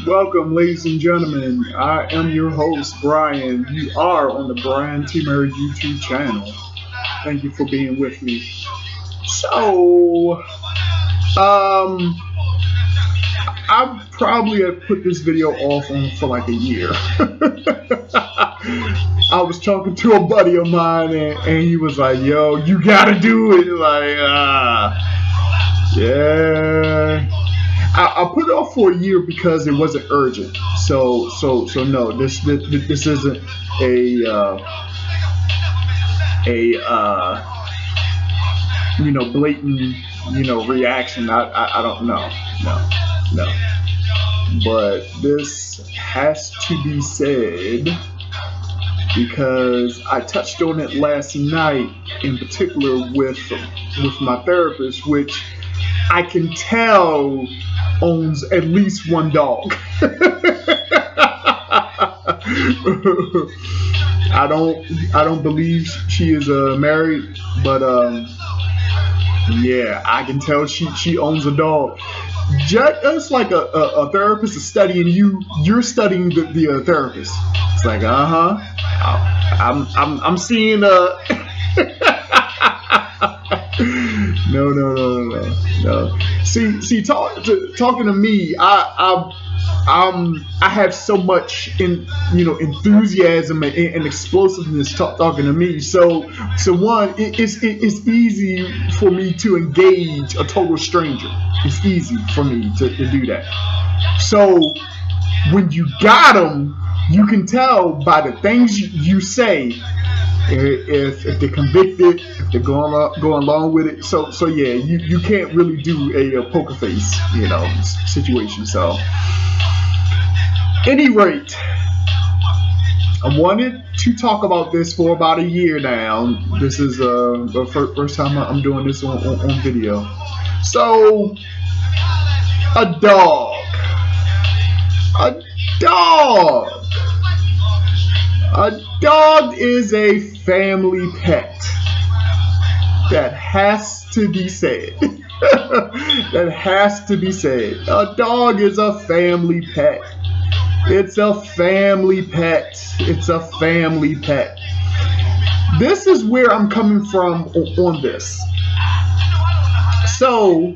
Welcome, ladies and gentlemen. I am your host, Brian. You are on the Brian T. Murray YouTube channel. Thank you for being with me. So, um, I probably have put this video off on for like a year. I was talking to a buddy of mine, and he was like, "Yo, you gotta do it." Yeah. I put it off for a year because it wasn't urgent. So no, this isn't a blatant reaction. I don't know, no. But this has to be said because I touched on it last night, in particular with my therapist, which I can tell owns at least one dog. I don't believe she is married, but yeah, I can tell she owns a dog. Just like a therapist is studying you, you're studying the therapist. It's like I'm seeing no. See, talking to me, I have so much enthusiasm and explosiveness talking to me. So one, it's easy for me to engage a total stranger. It's easy for me to do that. So when you got them, you can tell by the things you say if they're convicted, if they're going along with it. So yeah, you can't really do a poker face situation. So any rate, I wanted to talk about this for about a year now. This is the first time I'm doing this on video. So a dog. A dog is a family pet. That has to be said. That has to be said. A dog is a family pet. It's a family pet. It's a family pet. This is where I'm coming from on this. So,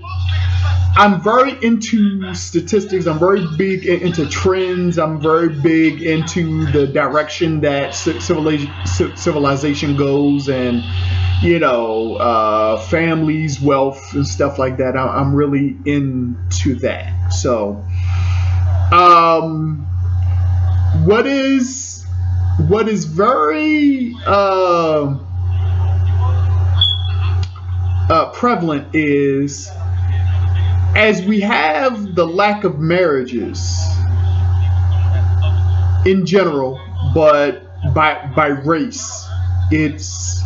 I'm very into statistics. I'm very big into trends. I'm very big into the direction that civilization goes, and families, wealth, and stuff like that. I'm really into that. So, what is very prevalent is, as we have the lack of marriages in general, but by race, it's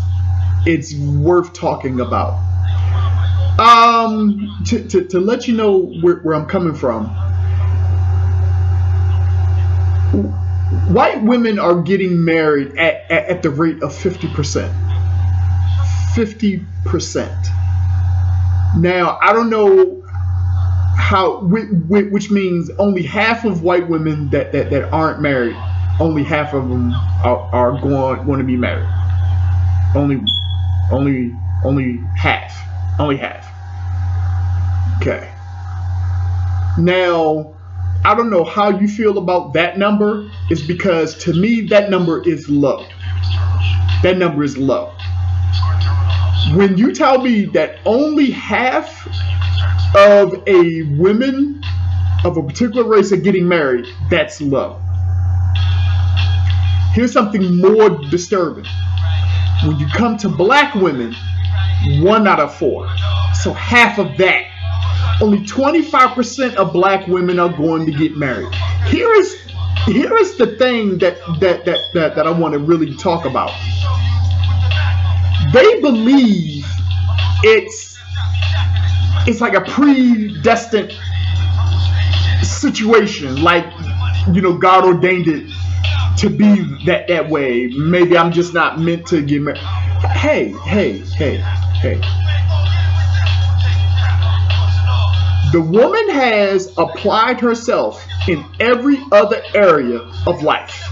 worth talking about. To let you know where I'm coming from, white women are getting married at the rate of 50%. 50%. Now, I don't know how, which means only half of white women that aren't married, only half of them are going to be married. Only half. Only half. Okay. Now, I don't know how you feel about that number. Is because to me that number is low. That number is low. When you tell me that only half of a women of a particular race are getting married, that's low. Here's something more disturbing. When you come to black women, 1 out of 4. So half of that. Only 25% of black women are going to get married. Here is the thing that I want to really talk about. They believe it's like a predestined situation, like God ordained it to be that way. Maybe I'm just not meant to get married. Hey. The woman has applied herself in every other area of life.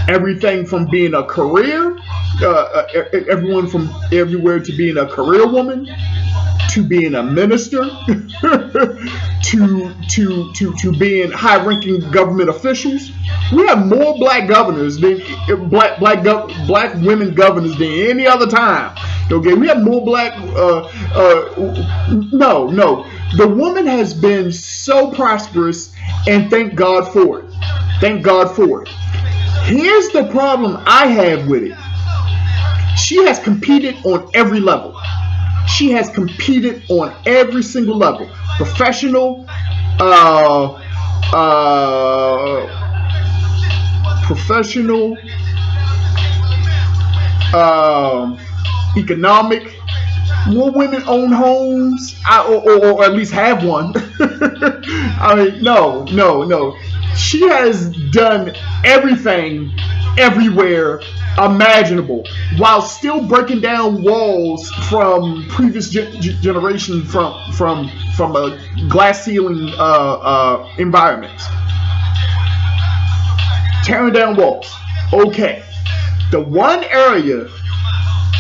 Everything from being a career, everyone from everywhere to being a career woman, to being a minister, to being high-ranking government officials. We have more black governors than black women governors than any other time. Okay, we have more black. No. The woman has been so prosperous, and thank God for it. Thank God for it. Here's the problem I have with it. She has competed on every level. She has competed on every single level. Professional, economic. More women own homes, or at least have one. I mean, no. She has done everything, everywhere imaginable, while still breaking down walls from previous generation from a glass ceiling environment, tearing down walls. Okay, the one area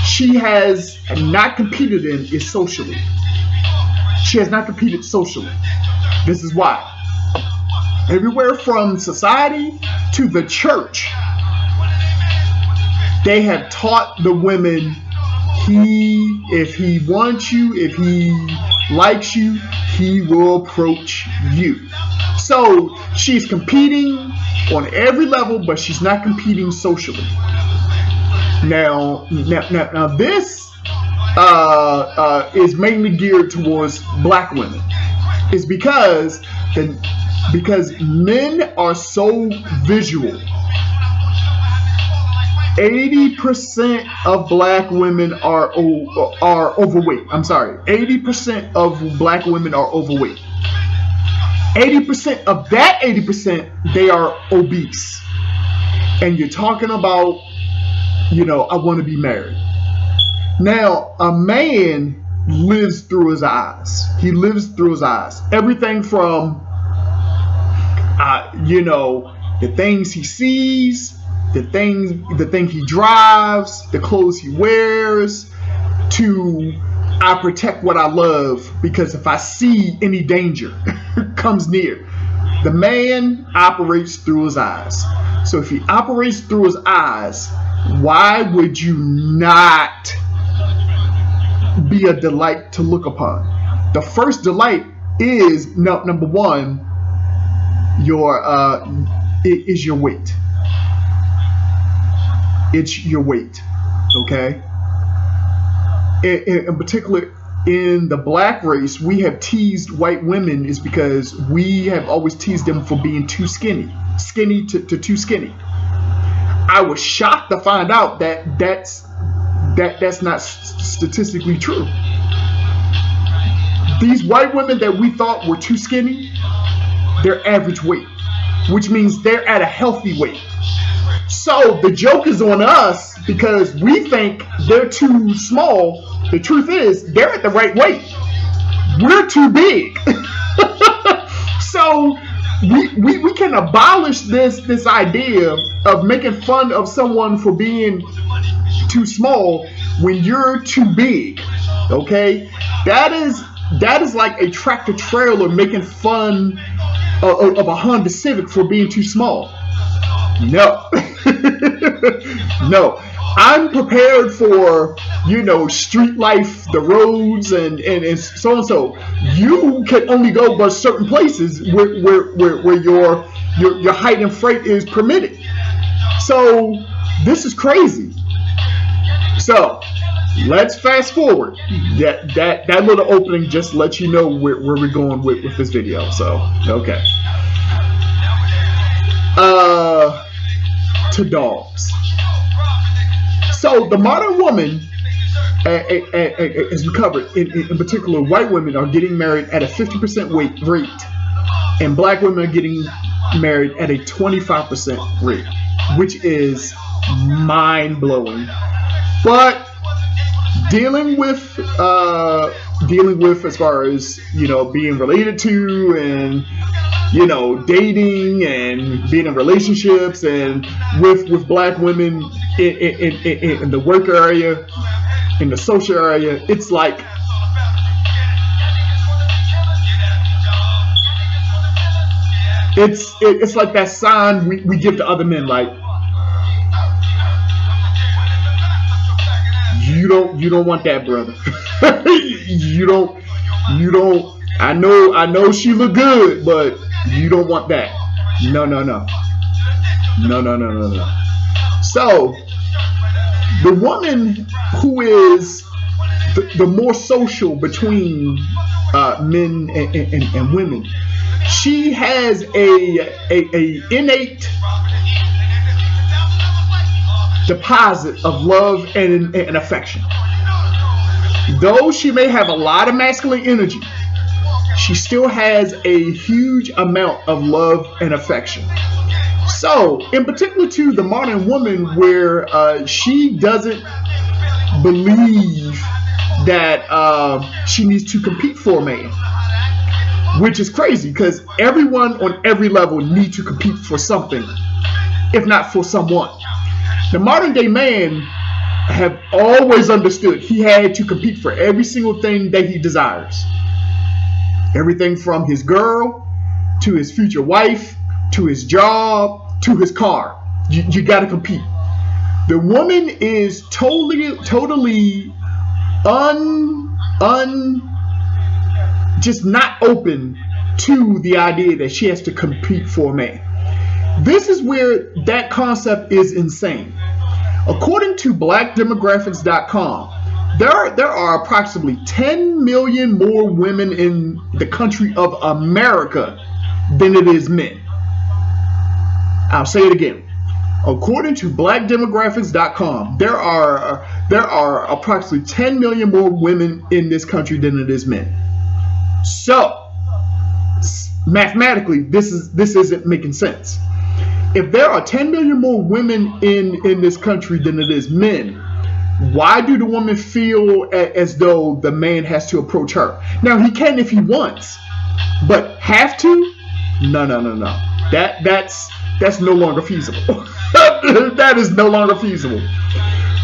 she has not competed in is socially. She has not competed socially. This is why. Everywhere from society to the church, they have taught the women, if he wants you, if he likes you, he will approach you. So she's competing on every level, but she's not competing socially. Now this is mainly geared towards black women. It's because men are so visual. 80% of black women are overweight. I'm sorry. 80% of black women are overweight. 80% of that 80%, they are obese. And you're talking about, I want to be married. Now, a man lives through his eyes. He lives through his eyes. Everything from, the things he sees, the thing he drives, the clothes he wears, to I protect what I love, because if I see any danger comes near, the man operates through his eyes. So if he operates through his eyes, why would you not be a delight to look upon? The first delight is number one, is your weight. It's your weight, okay? In particular, in the black race, we have teased white women is because we have always teased them for being too skinny to too skinny. I was shocked to find out that that's not statistically true. These white women that we thought were too skinny, they're average weight, which means they're at a healthy weight. So the joke is on us because we think they're too small. The truth is they're at the right weight. We're too big. So we can abolish this idea of making fun of someone for being too small when you're too big. Okay? That is like a tractor trailer making fun of a Honda Civic for being too small. No. No. I'm prepared for, street life, the roads, and so and so. You can only go but certain places where your height and freight is permitted. So this is crazy. So let's fast forward. That little opening just lets you know where we're going with this video. So okay. To dogs. So the modern woman, as we covered, in particular, white women are getting married at a 50% rate, and black women are getting married at a 25% rate, which is mind-blowing. But dealing with dealing with as far as, being related to, and, dating and being in relationships, and with black women in the work area, in the social area. It's like, it's like that sign we give to other men, like, you don't want that, brother. you don't. I know she look good, but you don't want that. No, no, no, no, no, no, no, no. So the woman who is the more social between men and women, she has a innate deposit of love and affection. Though she may have a lot of masculine energy, she still has a huge amount of love and affection. So, in particular to the modern woman, where she doesn't believe that she needs to compete for a man, which is crazy because everyone on every level needs to compete for something, if not for someone. The modern day man have always understood he had to compete for every single thing that he desires. Everything from his girl to his future wife to his job to his car. You got to compete. The woman is totally just not open to the idea that she has to compete for a man. This is where that concept is insane. According to blackdemographics.com, there are approximately 10 million more women in the country of America than it is men. I'll say it again. According to blackdemographics.com, there are approximately 10 million more women in this country than it is men. So, mathematically, this isn't making sense. If there are 10 million more women in this country than it is men, why do the woman feel as though the man has to approach her? Now, he can if he wants, but have to? No. That's no longer feasible. That is no longer feasible.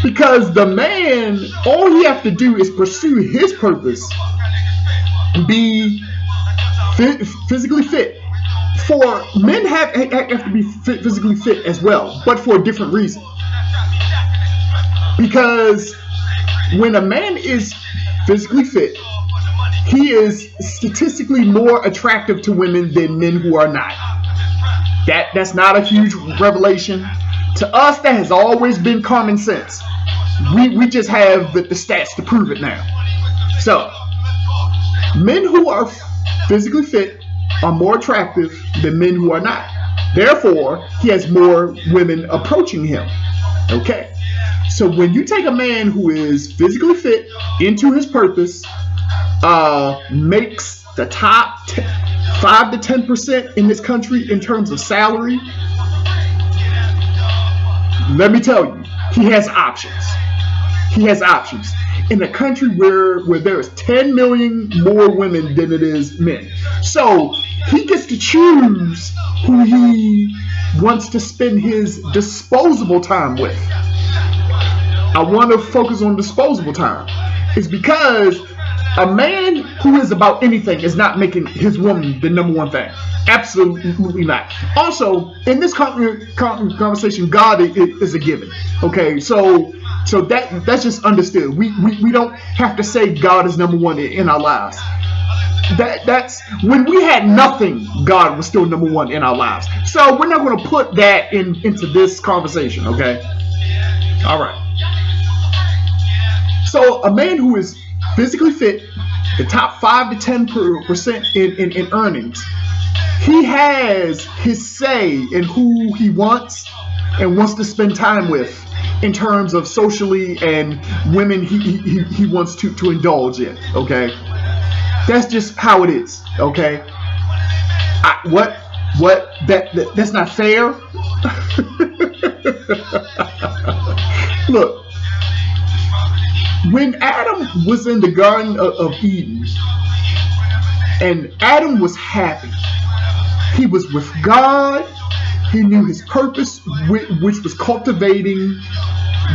Because the man, all he has to do is pursue his purpose, be physically fit. For men have to be physically fit as well, but for a different reason. Because when a man is physically fit, he is statistically more attractive to women than men who are not. That's not a huge revelation. To us, that has always been common sense. We just have the stats to prove it now. So, men who are physically fit are more attractive than men who are not. Therefore, he has more women approaching him. Okay. So when you take a man who is physically fit into his purpose, makes the top 5 to 10% in this country in terms of salary, let me tell you, he has options. He has options in a country where there is 10 million more women than it is men. So he gets to choose who he wants to spend his disposable time with. I want to focus on disposable time. It's because a man who is about anything is not making his woman the number one thing. Absolutely not. Also, in this conversation, God is a given. Okay, so that's just understood. We don't have to say God is number one in our lives. That's when we had nothing, God was still number one in our lives. So we're not going to put that into this conversation. Okay. All right. So a man who is physically fit, the top 5 to 10% in earnings, he has his say in who he wants and wants to spend time with in terms of socially and women he wants to indulge in. Okay, that's just how it is. Okay, that's not fair. Look, When Adam was in the Garden of Eden, and Adam was happy, he was with God. He knew his purpose, which was cultivating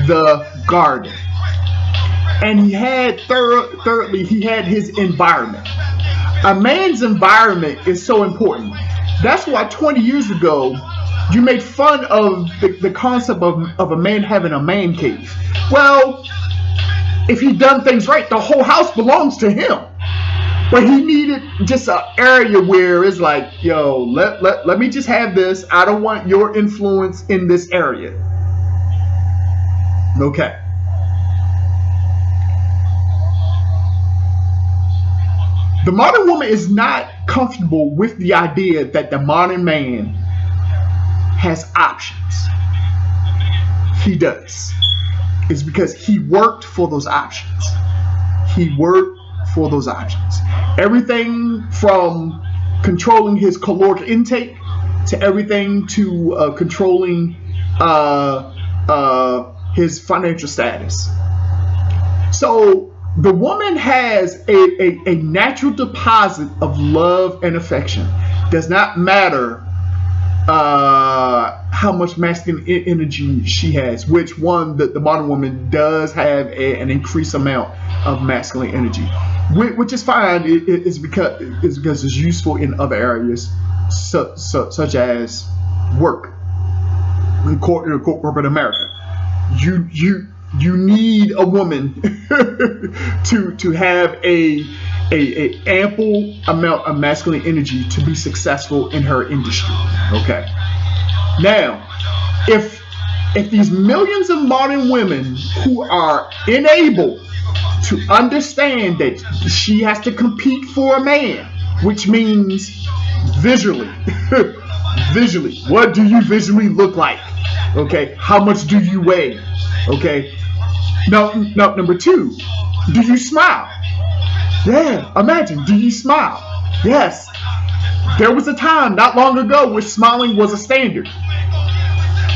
the garden. And he had, thirdly, he had his environment. A man's environment is so important. That's why 20 years ago, you made fun of the concept of a man having a man cave. Well, if he done things right, the whole house belongs to him. But he needed just an area where it's like, yo, let me just have this. I don't want your influence in this area. Okay. The modern woman is not comfortable with the idea that the modern man has options. He does. It's because he worked for those options. He worked for those options. Everything from controlling his caloric intake to everything to controlling his financial status. So the woman has a natural deposit of love and affection. Does not matter how much masculine energy she has, which one the modern woman does have an increased amount of masculine energy, which is fine. It's because it's useful in other areas, such as work in corporate America. You need a woman to have a ample amount of masculine energy to be successful in her industry. Okay. Now, if these millions of modern women who are enabled to understand that she has to compete for a man, which means visually, what do you visually look like? Okay, how much do you weigh? Okay. Now, number two, do you smile? Yeah, imagine, do you smile? Yes. There was a time not long ago where smiling was a standard.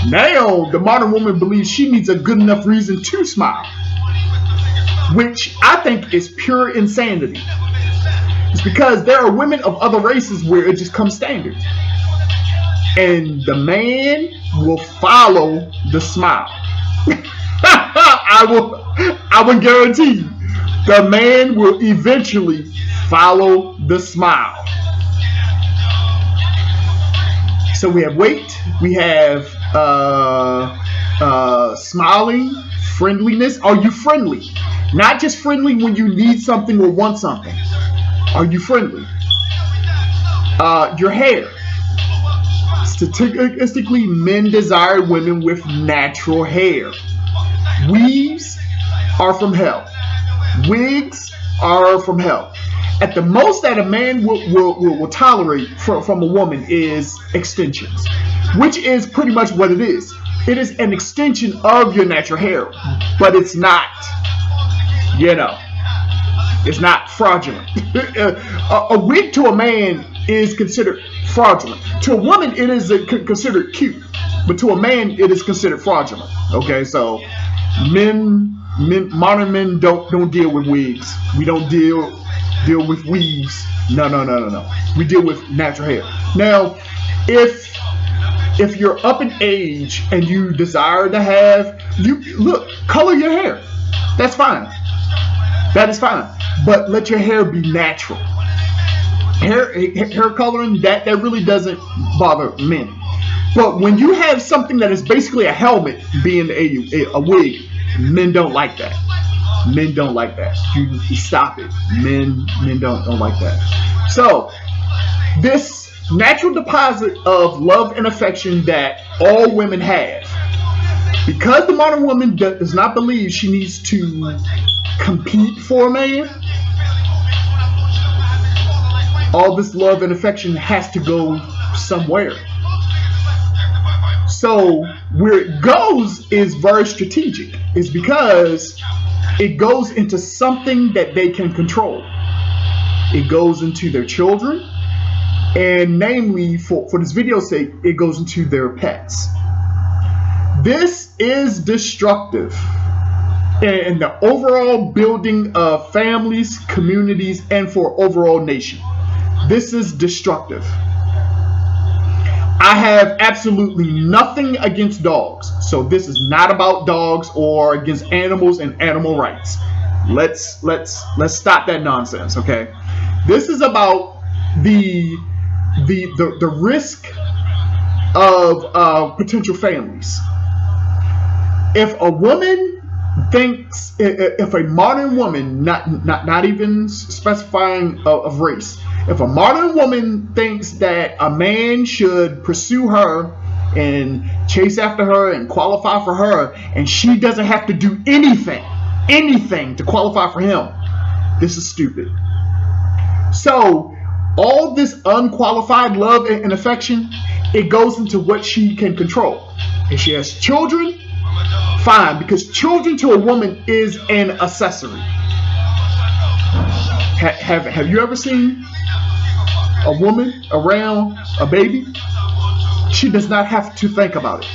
Now, the modern woman believes she needs a good enough reason to smile, which I think is pure insanity. It's because there are women of other races where it just comes standard. And the man will follow the smile. I will guarantee you, the man will eventually follow the smile. So we have weight, we have smiling, friendliness. Are you friendly? Not just friendly when you need something or want something. Are you friendly? Your hair. Statistically, men desire women with natural hair. Weaves are from hell. Wigs are from hell. At the most that a man will tolerate from a woman is extensions, which is pretty much what it is. It is an extension of your natural hair, but it's not, it's not fraudulent. A wig to a man is considered fraudulent. To a woman, it is considered cute, but to a man, it is considered fraudulent. Okay, so modern men don't deal with wigs. We don't deal with weaves. No. We deal with natural hair. Now, if you're up in age and you desire to have, color your hair. That's fine. That is fine. But let your hair be natural. Hair coloring, that really doesn't bother men. But when you have something that is basically a helmet being a wig, men don't like that. Men don't like that. You stop it. Men don't like that. So this natural deposit of love and affection that all women have, because the modern woman does not believe she needs to compete for a man, all this love and affection has to go somewhere. So where it goes is very strategic. It's because it goes into something that they can control. It goes into their children, and namely, for this video's sake, it goes into their pets. This is destructive. and the overall building of families, communities, and for overall nation. This is destructive. I have absolutely nothing against dogs. So this is not about dogs or against animals and animal rights. Let's stop that nonsense, okay? This is about the risk of potential families. If a woman thinks, if a modern woman, not even specifying of race, if a modern woman thinks that a man should pursue her and chase after her and qualify for her, and she doesn't have to do anything to qualify for him, this is stupid. So all this unqualified love and affection, it goes into what she can control. If she has children, fine, because children to a woman is an accessory. Have you ever seen a woman around a baby? She does not have to think about it.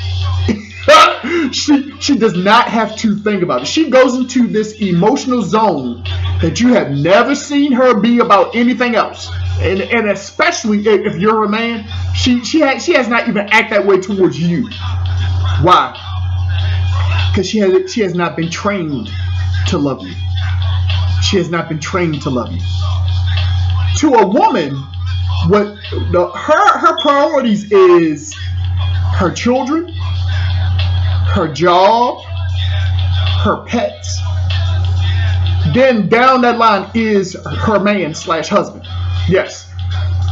she does not have to think about it. She goes into this emotional zone that you have never seen her be about anything else. And especially if you're a man, she has not even act that way towards you. Why? Because she has not been trained to love you. She has not been trained to love you. To a woman, her priorities is her children, her job, her pets. Then down that line is her man / husband. Yes.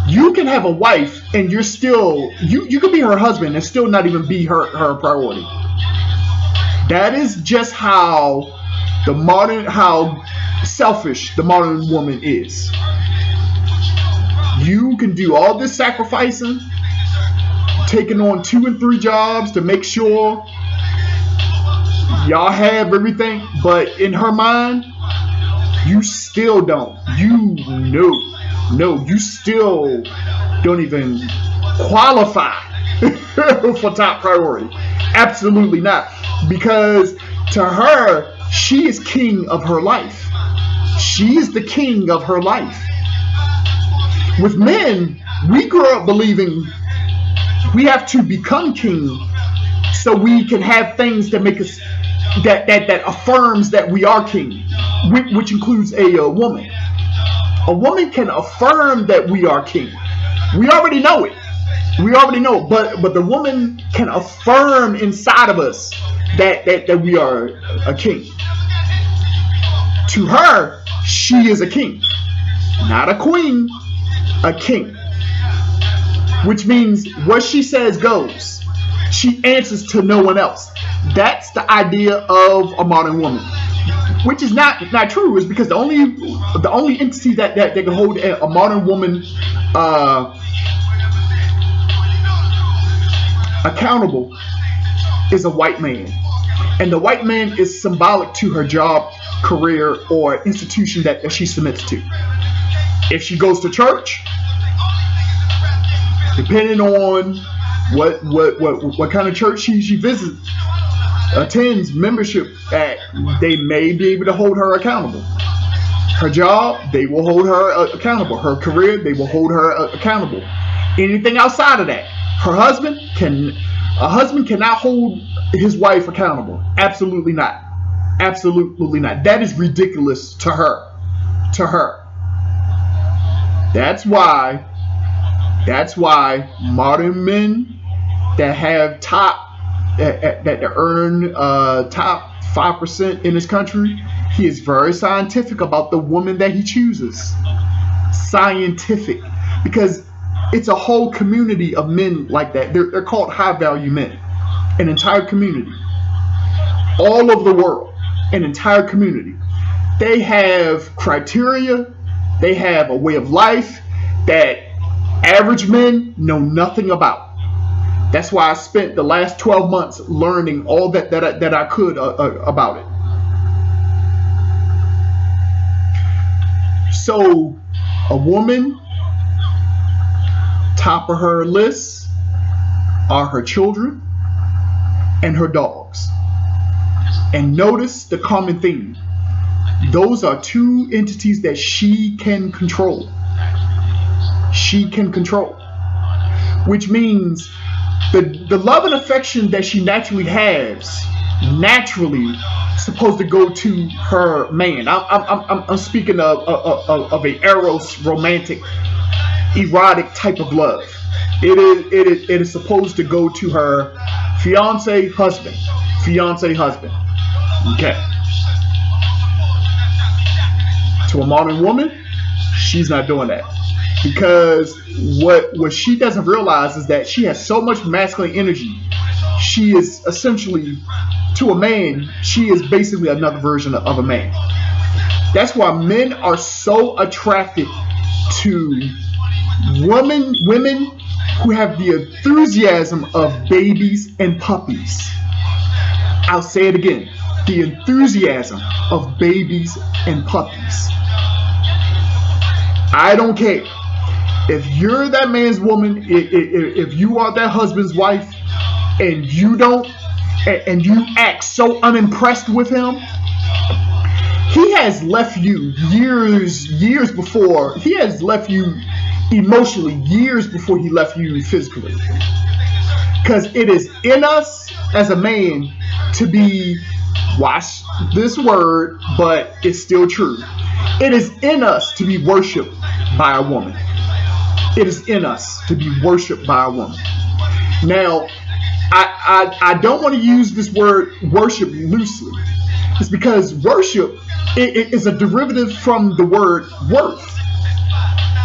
You can have a wife and you're still, you can be her husband and still not even be her priority. That is just how selfish the modern woman is. You can do all this sacrificing, taking on 2 and 3 jobs to make sure y'all have everything, but in her mind, you still don't. You still don't even qualify for top priority. Absolutely not. Because to her, she is king of her life. She is the king of her life. With men, we grew up believing we have to become king so we can have things that make us that affirms that we are king, which includes a woman. A woman can affirm that we are king. We already know it. But the woman can affirm inside of us that we are a king. To her, she is a king, not a queen, a king. Which means what she says goes. She answers to no one else. That's the idea of a modern woman, which is not true. Is because the only entity that can hold a modern woman accountable is a white man, and the white man is symbolic to her job, career, or institution that she submits to. If she goes to church, depending on what kind of church she visits, attends, membership at, they may be able to hold her accountable. Her job, they will hold her accountable. Her career, they will hold her accountable. Anything outside of that, a husband cannot hold his wife accountable. Absolutely not. Absolutely not. That is ridiculous to her. That's why modern men that have that earn top 5% in this country, he is very scientific about the woman that he chooses. Scientific, because it's a whole community of men like that. They're called high value men. An entire community, all over the world, an entire community. They have criteria. They have a way of life that average men know nothing about. That's why I spent the last 12 months learning all that I could about it. So, a woman, top of her list are her children and her dogs. And notice the common theme. Those are two entities that she can control. She can control. Which means the love and affection that she naturally has, naturally supposed to go to her man. I'm speaking of a eros, romantic, erotic type of love. It is supposed to go to her fiance husband. Fiance husband. Okay. To a modern woman, she's not doing that. Because what she doesn't realize is that she has so much masculine energy. She is essentially, to a man, she is basically another version of a man. That's why men are so attracted to women who have the enthusiasm of babies and puppies. I'll say it again. The enthusiasm of babies and puppies. I don't care. If you're that man's woman, if you are that husband's wife, and you don't, and you act so unimpressed with him, he has left you years before. He has left you emotionally years before he left you physically. Because it is in us as a man to be, watch this word, but it's still true. It is in us to be worshipped by a woman. It is in us to be worshipped by a woman. Now, I don't want to use this word worship loosely. It's because worship it is a derivative from the word worth.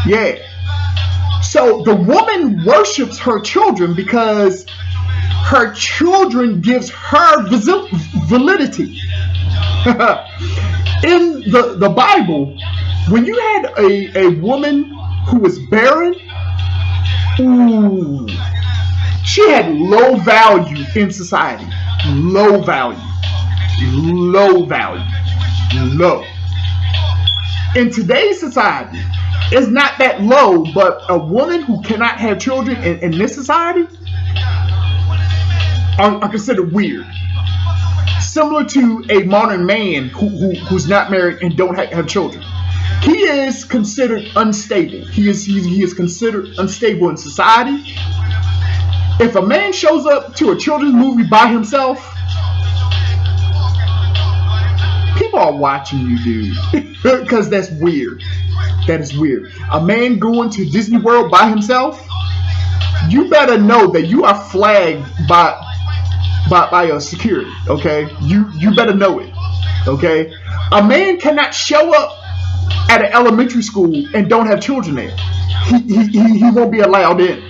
Yeah. So the woman worships her children because her children gives her validity. In the Bible, when you had a woman who was barren, ooh, she had low value in society. Low value. Low value. Low. In today's society, it's not that low, but a woman who cannot have children in this society are considered weird. Similar to a modern man who's not married and don't have children. He is considered unstable. He is considered unstable in society. If a man shows up to a children's movie by himself, people are watching you, dude. Because that's weird. That is weird. A man going to Disney World by himself, you better know that you are flagged by your security, okay? You better know it, okay? A man cannot show up at an elementary school and don't have children there. He won't be allowed in,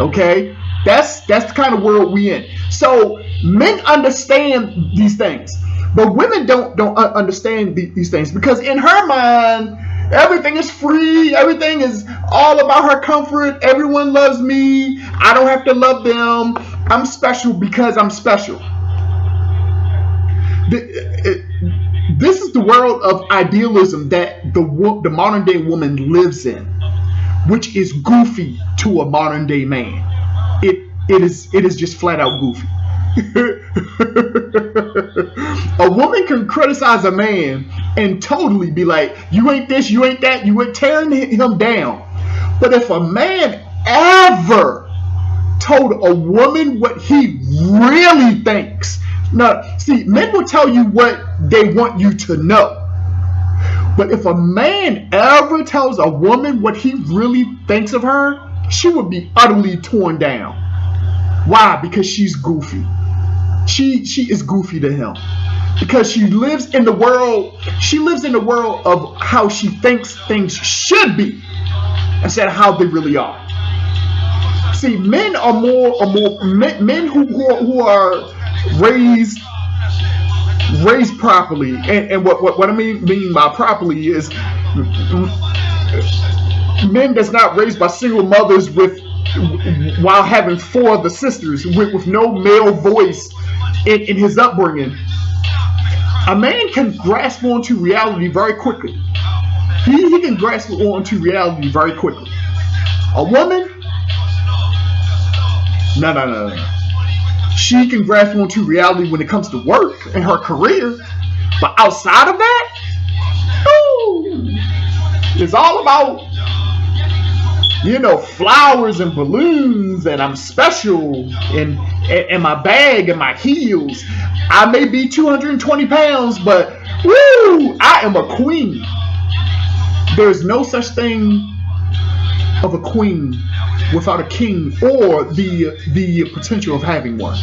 okay? That's the kind of world we in. So men understand these things, but women don't understand these things because in her mind, everything is free. Everything is all about her comfort. Everyone loves me. I don't have to love them. I'm special because I'm special. This is the world of idealism that the modern day woman lives in, which is goofy to a modern day man. It is just flat out goofy. A woman can criticize a man and totally be like, you ain't this, you ain't that, you ain't tearing him down. But if a man ever told a woman what he really thinks, now see, men will tell you what they want you to know. But if a man ever tells a woman what he really thinks of her, she would be utterly torn down. Why? Because she's goofy. She is goofy to him. Because she lives in the world of how she thinks things should be instead of how they really are. See, men are men who are raised properly, and what I mean by properly is men that's not raised by single mothers while having 4 other sisters with no male voice in his upbringing. A man can grasp onto reality very quickly. He can grasp onto reality very quickly. A woman, no. She can grasp onto reality when it comes to work and her career. But outside of that, ooh, it's all about, flowers and balloons, and I'm special, and my bag and my heels. I may be 220 pounds, but woo, I am a queen. There's no such thing of a queen without a king or the potential of having one.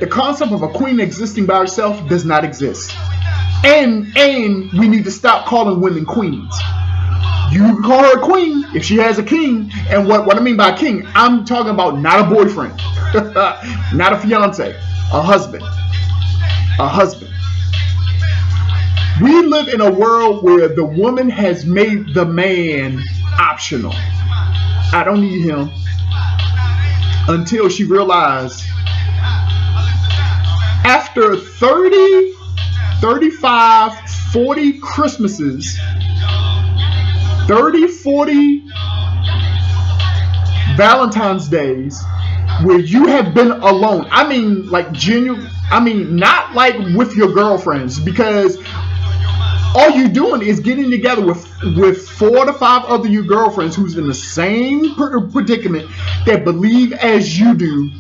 The concept of a queen existing by herself does not exist. And we need to stop calling women queens. You can call her a queen if she has a king. And what I mean by king, I'm talking about not a boyfriend, not a fiance, a husband. A husband. We live in a world where the woman has made the man optional. I don't need him, until she realized after 30, 35, 40 Christmases, 30, 40 Valentine's Days, where you have been alone. I mean, like genuine. I mean, not like with your girlfriends, because all you're doing is getting together with 4 to 5 other your girlfriends who's in the same predicament, that believe as you do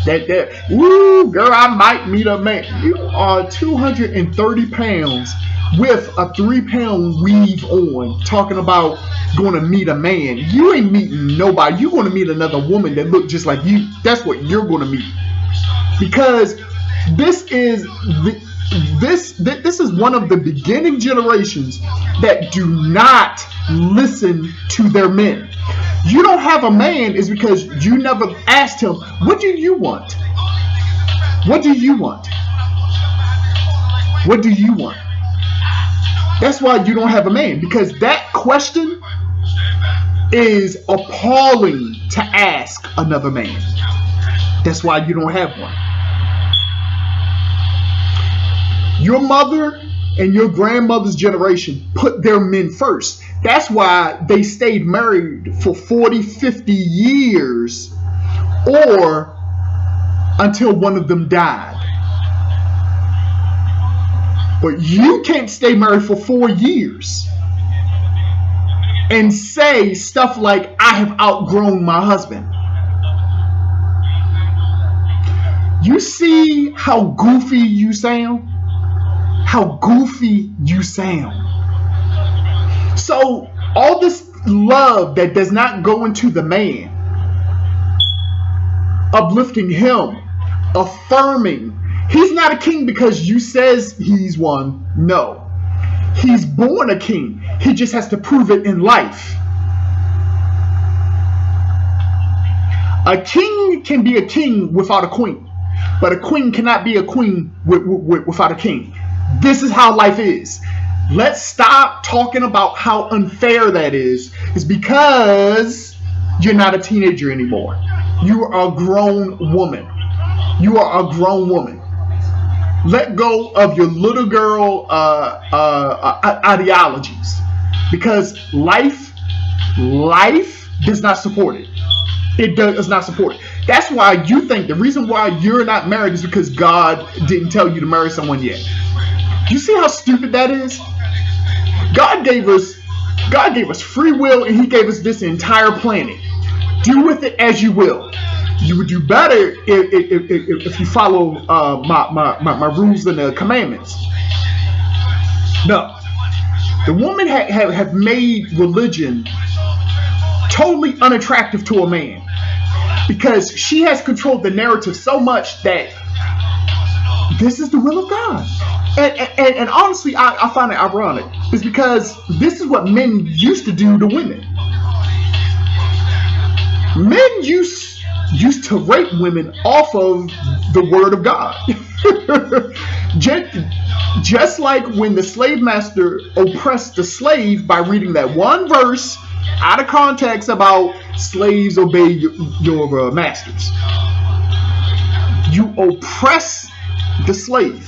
that woo, girl, I might meet a man. You are 230 pounds with a 3-pound weave on, talking about going to meet a man. You ain't meeting nobody. You're going to meet another woman that look just like you. That's what you're going to meet, because this is one of the beginning generations that do not listen to their men. You don't have a man is because you never asked him, what do you want? What do you want? What do you want? That's why you don't have a man, because that question is appalling to ask another man. That's why you don't have one. Your mother and your grandmother's generation put their men first. That's why they stayed married for 40, 50 years, or until one of them died. But you can't stay married for 4 years and say stuff like, I have outgrown my husband. You see how goofy you sound? How goofy you sound. So all this love that does not go into the man, uplifting him, affirming, he's not a king because you says he's one. No, he's born a king. He just has to prove it in life. A king can be a king without a queen, but a queen cannot be a queen without a king. This is how life is. Let's stop talking about how unfair that is. It's because you're not a teenager anymore. You are a grown woman. You are a grown woman. Let go of your little girl ideologies, because life does not support it. It does not support it. That's why you think the reason why you're not married is because God didn't tell you to marry someone yet. You see how stupid that is? God gave us free will, and he gave us this entire planet. Do with it as you will. You would do better if you follow my rules and the commandments. No. The woman have made religion totally unattractive to a man, because she has controlled the narrative so much that this is the will of God. And honestly, I find it ironic. It's because this is what men used to do to women. Men used to rape women off of the word of God. Just like when the slave master oppressed the slave by reading that one verse out of context about slaves obey your masters. You oppress the slave.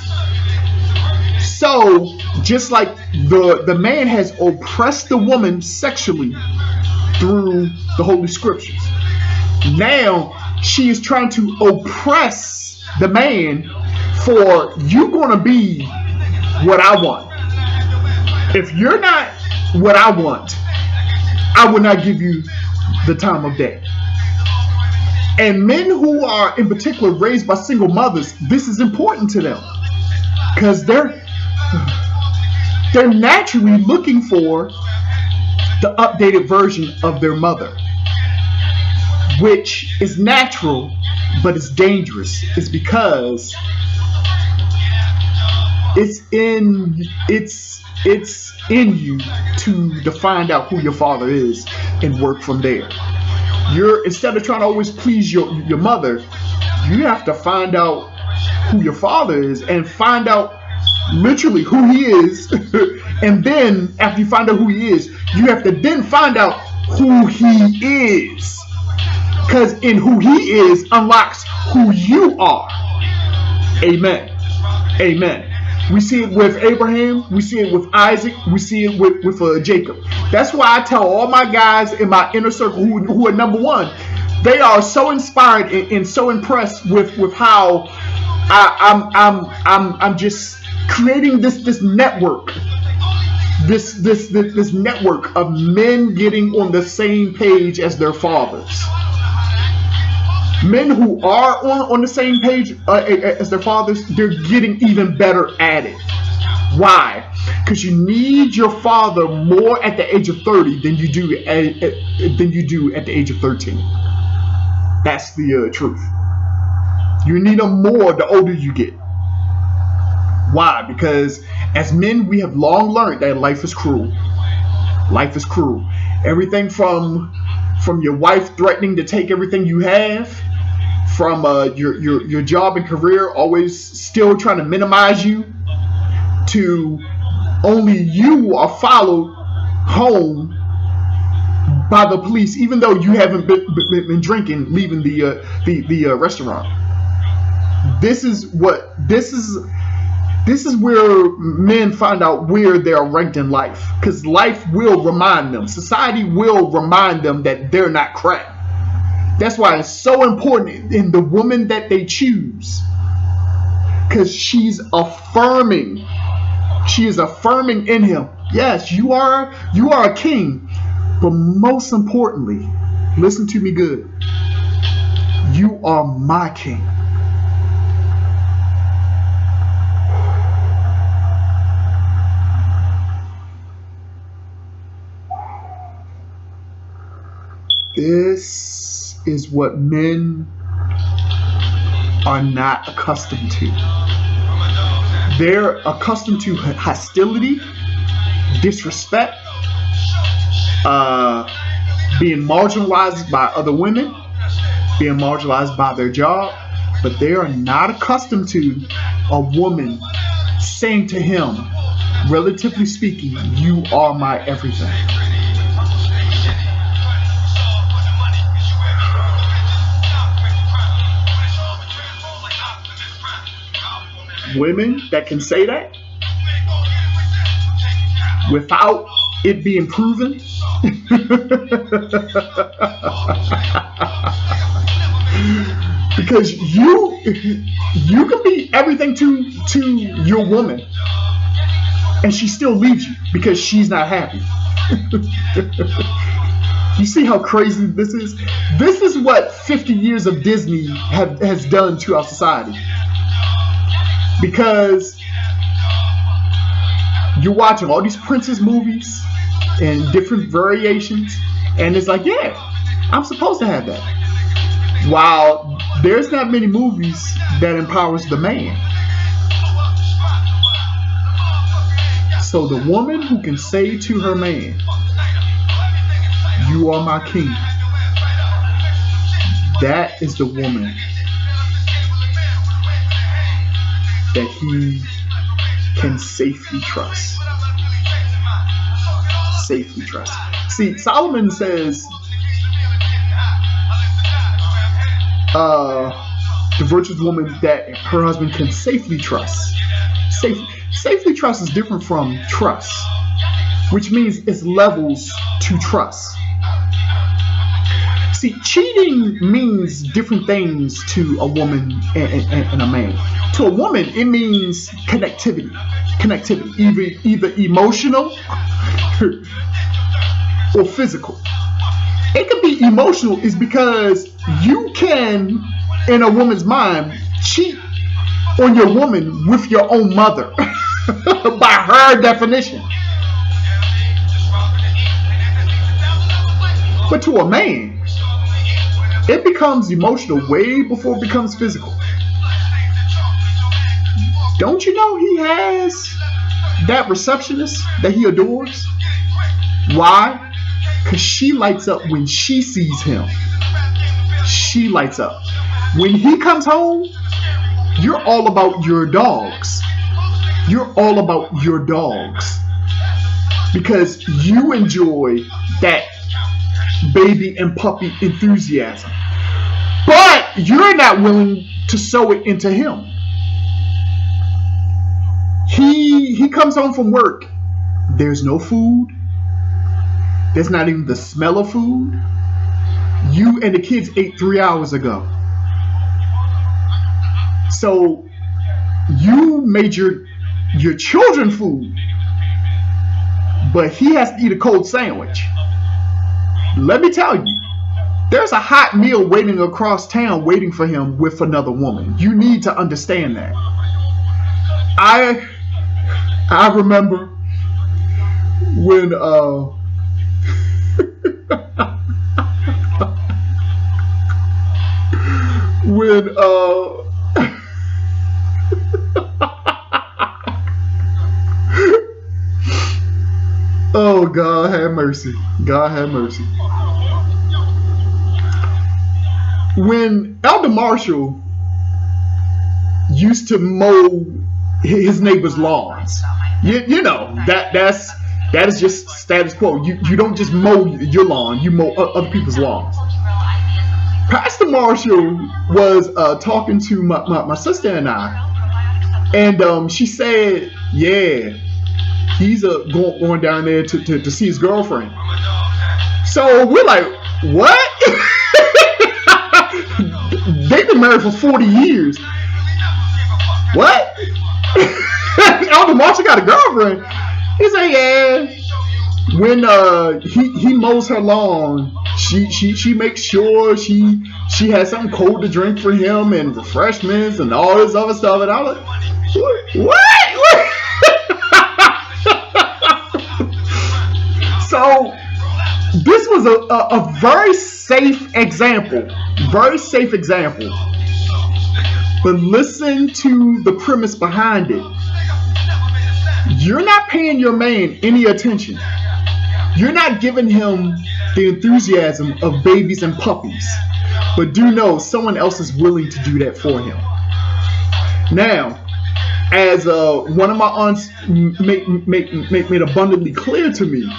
So, just like the man has oppressed the woman sexually through the Holy Scriptures, now she is trying to oppress the man for you going to be what I want. If you're not what I want, I will not give you the time of day. And men who are in particular raised by single mothers, this is important to them because they're naturally looking for the updated version of their mother, which is natural, but it's dangerous. It's because it's in you to find out who your father is and work from there. Instead of trying to always please your mother, you have to find out who your father is and find out literally who he is. And then after you find out who he is, you have to then find out who he is. Because in who he is unlocks who you are. Amen. Amen. We see it with Abraham. We see it with Isaac. We see it with Jacob. That's why I tell all my guys in my inner circle who are number one, they are so inspired and so impressed with how I'm just creating this network, this network of men getting on the same page as their fathers. Men who are on the same page as their fathers, they're getting even better at it. Why? Because you need your father more at the age of 30 than you do at the age of 13. That's the truth. You need him more the older you get. Why? Because as men, we have long learned that life is cruel. Life is cruel. Everything from your wife threatening to take everything you have, from your job and career always still trying to minimize you, to only you are followed home by the police, even though you haven't been drinking, leaving the restaurant. This is where men find out where they are ranked in life, because life will remind them, society will remind them that they're not crap. That's why it's so important in the woman that they choose, because she's affirming. She is affirming in him. Yes, you are a king, but most importantly, listen to me good. You are my king. This is what men are not accustomed to. They're accustomed to hostility, disrespect, being marginalized by other women, being marginalized by their job, but they are not accustomed to a woman saying to him, relatively speaking, you are my everything. Women that can say that without it being proven, because you can be everything to your woman and she still leaves you because she's not happy. You see how crazy this is? This is what 50 years of Disney has done to our society. Because you're watching all these princess movies and different variations, and it's like, yeah, I'm supposed to have that. While there's not many movies that empowers the man. So the woman who can say to her man, you are my king, that is the woman that he can safely trust. Safely trust. See, Solomon says the virtuous woman that her husband can safely trust. Safely trust is different from trust, which means it's levels to trust. See, cheating means different things to a woman and a man. To a woman, it means connectivity, either emotional or physical. It can be emotional, is because you can, in a woman's mind, cheat on your woman with your own mother by her definition. But to a man, it becomes emotional way before it becomes physical. Don't you know he has that receptionist that he adores? Why? Because she lights up when she sees him. She lights up. When he comes home, you're all about your dogs. You're all about your dogs. Because you enjoy that baby and puppy enthusiasm. But you're not willing to sow it into him. He comes home from work. There's no food. There's not even the smell of food. You and the kids ate 3 hours ago. So you made your children food, but he has to eat a cold sandwich. Let me tell you, there's a hot meal waiting across town waiting for him with another woman. You need to understand that. I remember when when oh, God have mercy. God have mercy. When Elder Marshall used to mow his neighbor's lawns, you know that is just status quo. You don't just mow your lawn, you mow other people's lawns. Pastor Marshall was talking to my sister and I, and she said, yeah, he's going down there to see his girlfriend. So we're like, what? They've been married for 40 years. What? Elder Marshall got a girlfriend? He said, yeah. When he mows her lawn, she makes sure she has something cold to drink for him and refreshments and all this other stuff. And I'm like, what? So this was a very safe example. Very safe example. But listen to the premise behind it. You're not paying your man any attention. You're not giving him the enthusiasm of babies and puppies. But do know someone else is willing to do that for him. Now, as one of my aunts made abundantly clear to me,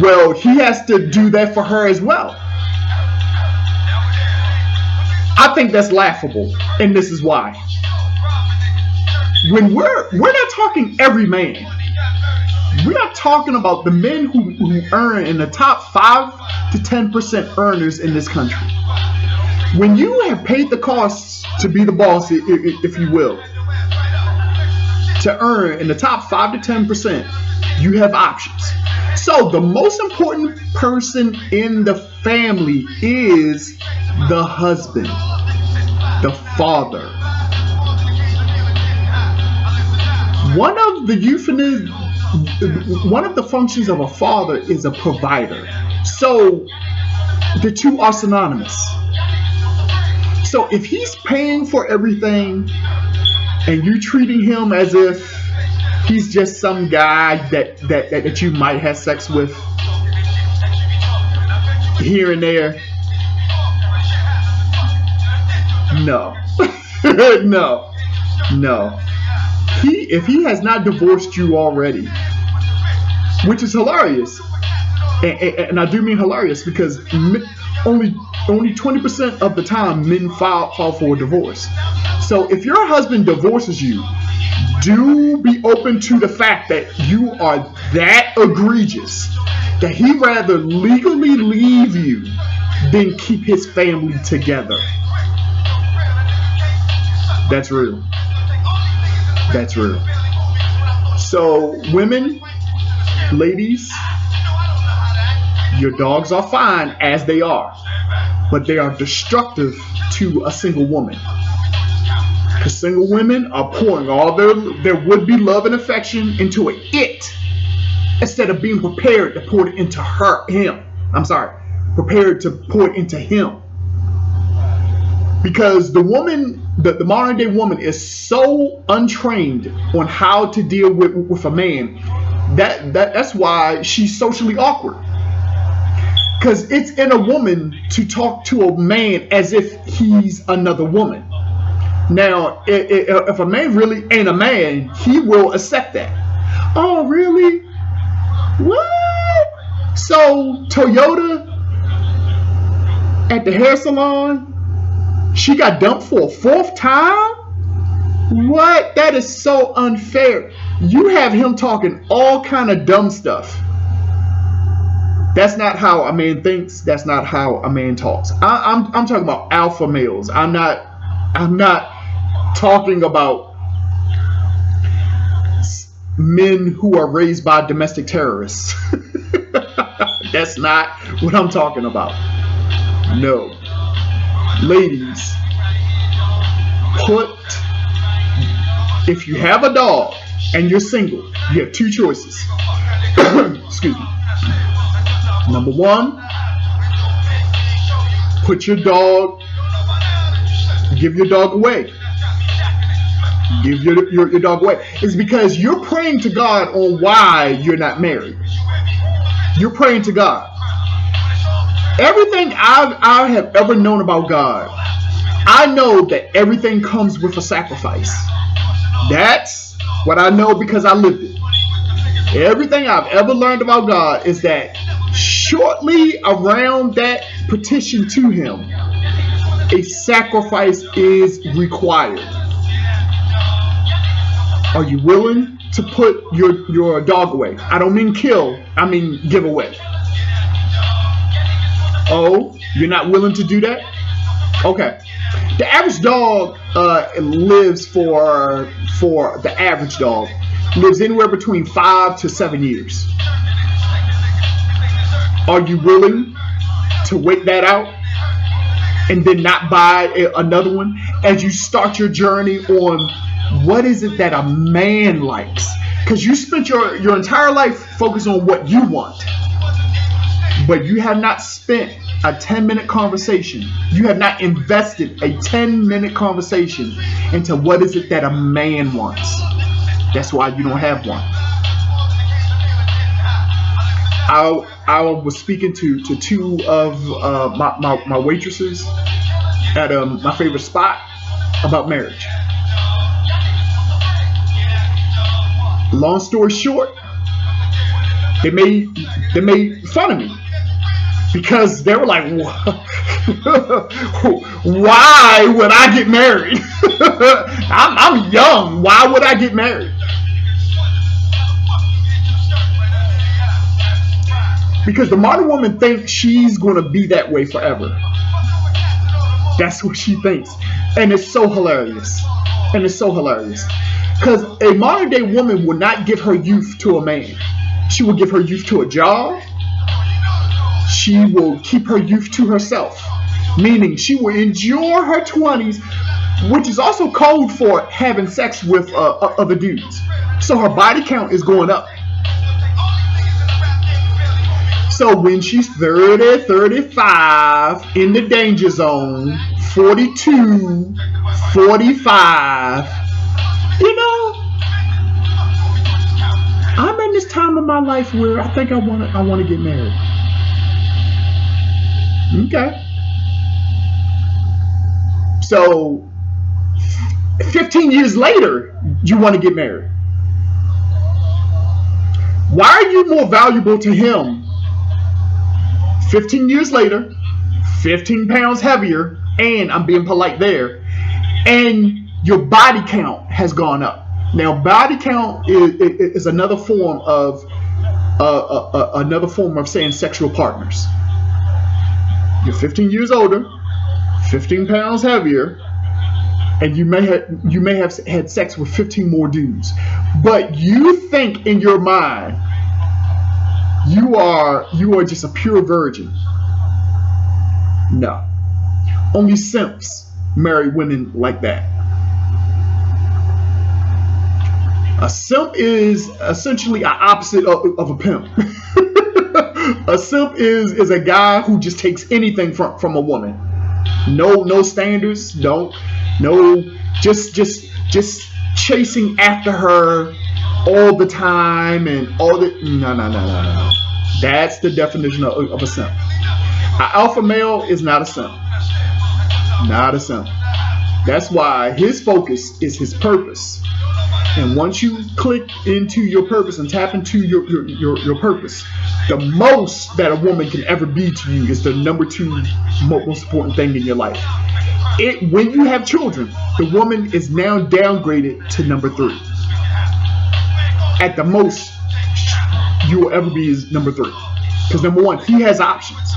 well, he has to do that for her as well. I think that's laughable, and this is why. When we're not talking every man. We're not talking about the men who earn in the top 5 to 10% earners in this country. When you have paid the costs to be the boss, if you will, to earn in the top 5 to 10%, you have options. So the most important person in the family is the husband, the father. One of the functions of a father is a provider. So the two are synonymous. So if he's paying for everything and you treating him as if he's just some guy that you might have sex with here and there, no. No. If he has not divorced you already, which is hilarious, and I do mean hilarious because only 20% of the time men file for a divorce. So if your husband divorces you, do be open to the fact that you are that egregious that he'd rather legally leave you than keep his family together. That's real. That's real. So, women, ladies, your dogs are fine as they are, but they are destructive to a single woman. Because single women are pouring all their would-be love and affection into it instead of being prepared to pour it into him. I'm sorry, prepared to pour it into him. Because the woman, the modern day woman, is so untrained on how to deal with a man that's why she's socially awkward. Because it's in a woman to talk to a man as if he's another woman. Now, if a man really ain't a man, he will accept that. Oh, really? What? So, Toyota at the hair salon, she got dumped for a fourth time? What? That is so unfair. You have him talking all kind of dumb stuff. That's not how a man thinks. That's not how a man talks. I'm talking about alpha males. I'm not talking about men who are raised by domestic terrorists. That's not what I'm talking about. No. Ladies, if you have a dog and you're single, you have two choices. Excuse me. Number one, give your dog away. Give your dog away. It's because you're praying to God on why you're not married. You're praying to God. Everything I have ever known about God, I know that everything comes with a sacrifice. That's what I know because I lived it. Everything I've ever learned about God is that shortly around that petition to him, a sacrifice is required. Are you willing to put your dog away? I don't mean kill, I mean give away. Oh, you're not willing to do that? Okay. The average dog lives for the average dog lives anywhere between 5 to 7 years. Are you willing to wait that out and then not buy another one as you start your journey on what is it that a man likes? Because you spent your entire life focused on what you want, but you have not spent a 10-minute conversation. You have not invested a 10-minute conversation into what is it that a man wants. That's why you don't have one. I was speaking to two of my waitresses at my favorite spot about marriage. Long story short, they made fun of me because they were like, "Why would I get married? I'm young. Why would I get married?" Because the modern woman thinks she's going to be that way forever. That's what she thinks. And it's so hilarious. Because a modern day woman will not give her youth to a man. She will give her youth to a job. She will keep her youth to herself. Meaning she will enjoy her 20s, which is also code for having sex with other dudes. So her body count is going up. So when she's 30, 35, in the danger zone, 42, 45, I'm in this time of my life where I think I want to get married. Okay. So 15 years later, you want to get married. Why are you more valuable to him 15 years later, 15 pounds heavier, and I'm being polite there, and your body count has gone up? Now, body count is another form of saying sexual partners. You're 15 years older, 15 pounds heavier, and you may have had sex with 15 more dudes. But you think in your mind you are just a pure virgin. No. Only simps marry women like that. A simp is essentially an opposite of a pimp. A simp is a guy who just takes anything from a woman. No standards. No, just chasing after her all the time and all the no. That's the definition of a simp. An alpha male is not a simp. Not a simp. That's why his focus is his purpose. And once you click into your purpose and tap into your purpose, the most that a woman can ever be to you is the number two most important thing in your life. When you have children, the woman is now downgraded to number three. At the most, you will ever be is number three. Because number one, he has options.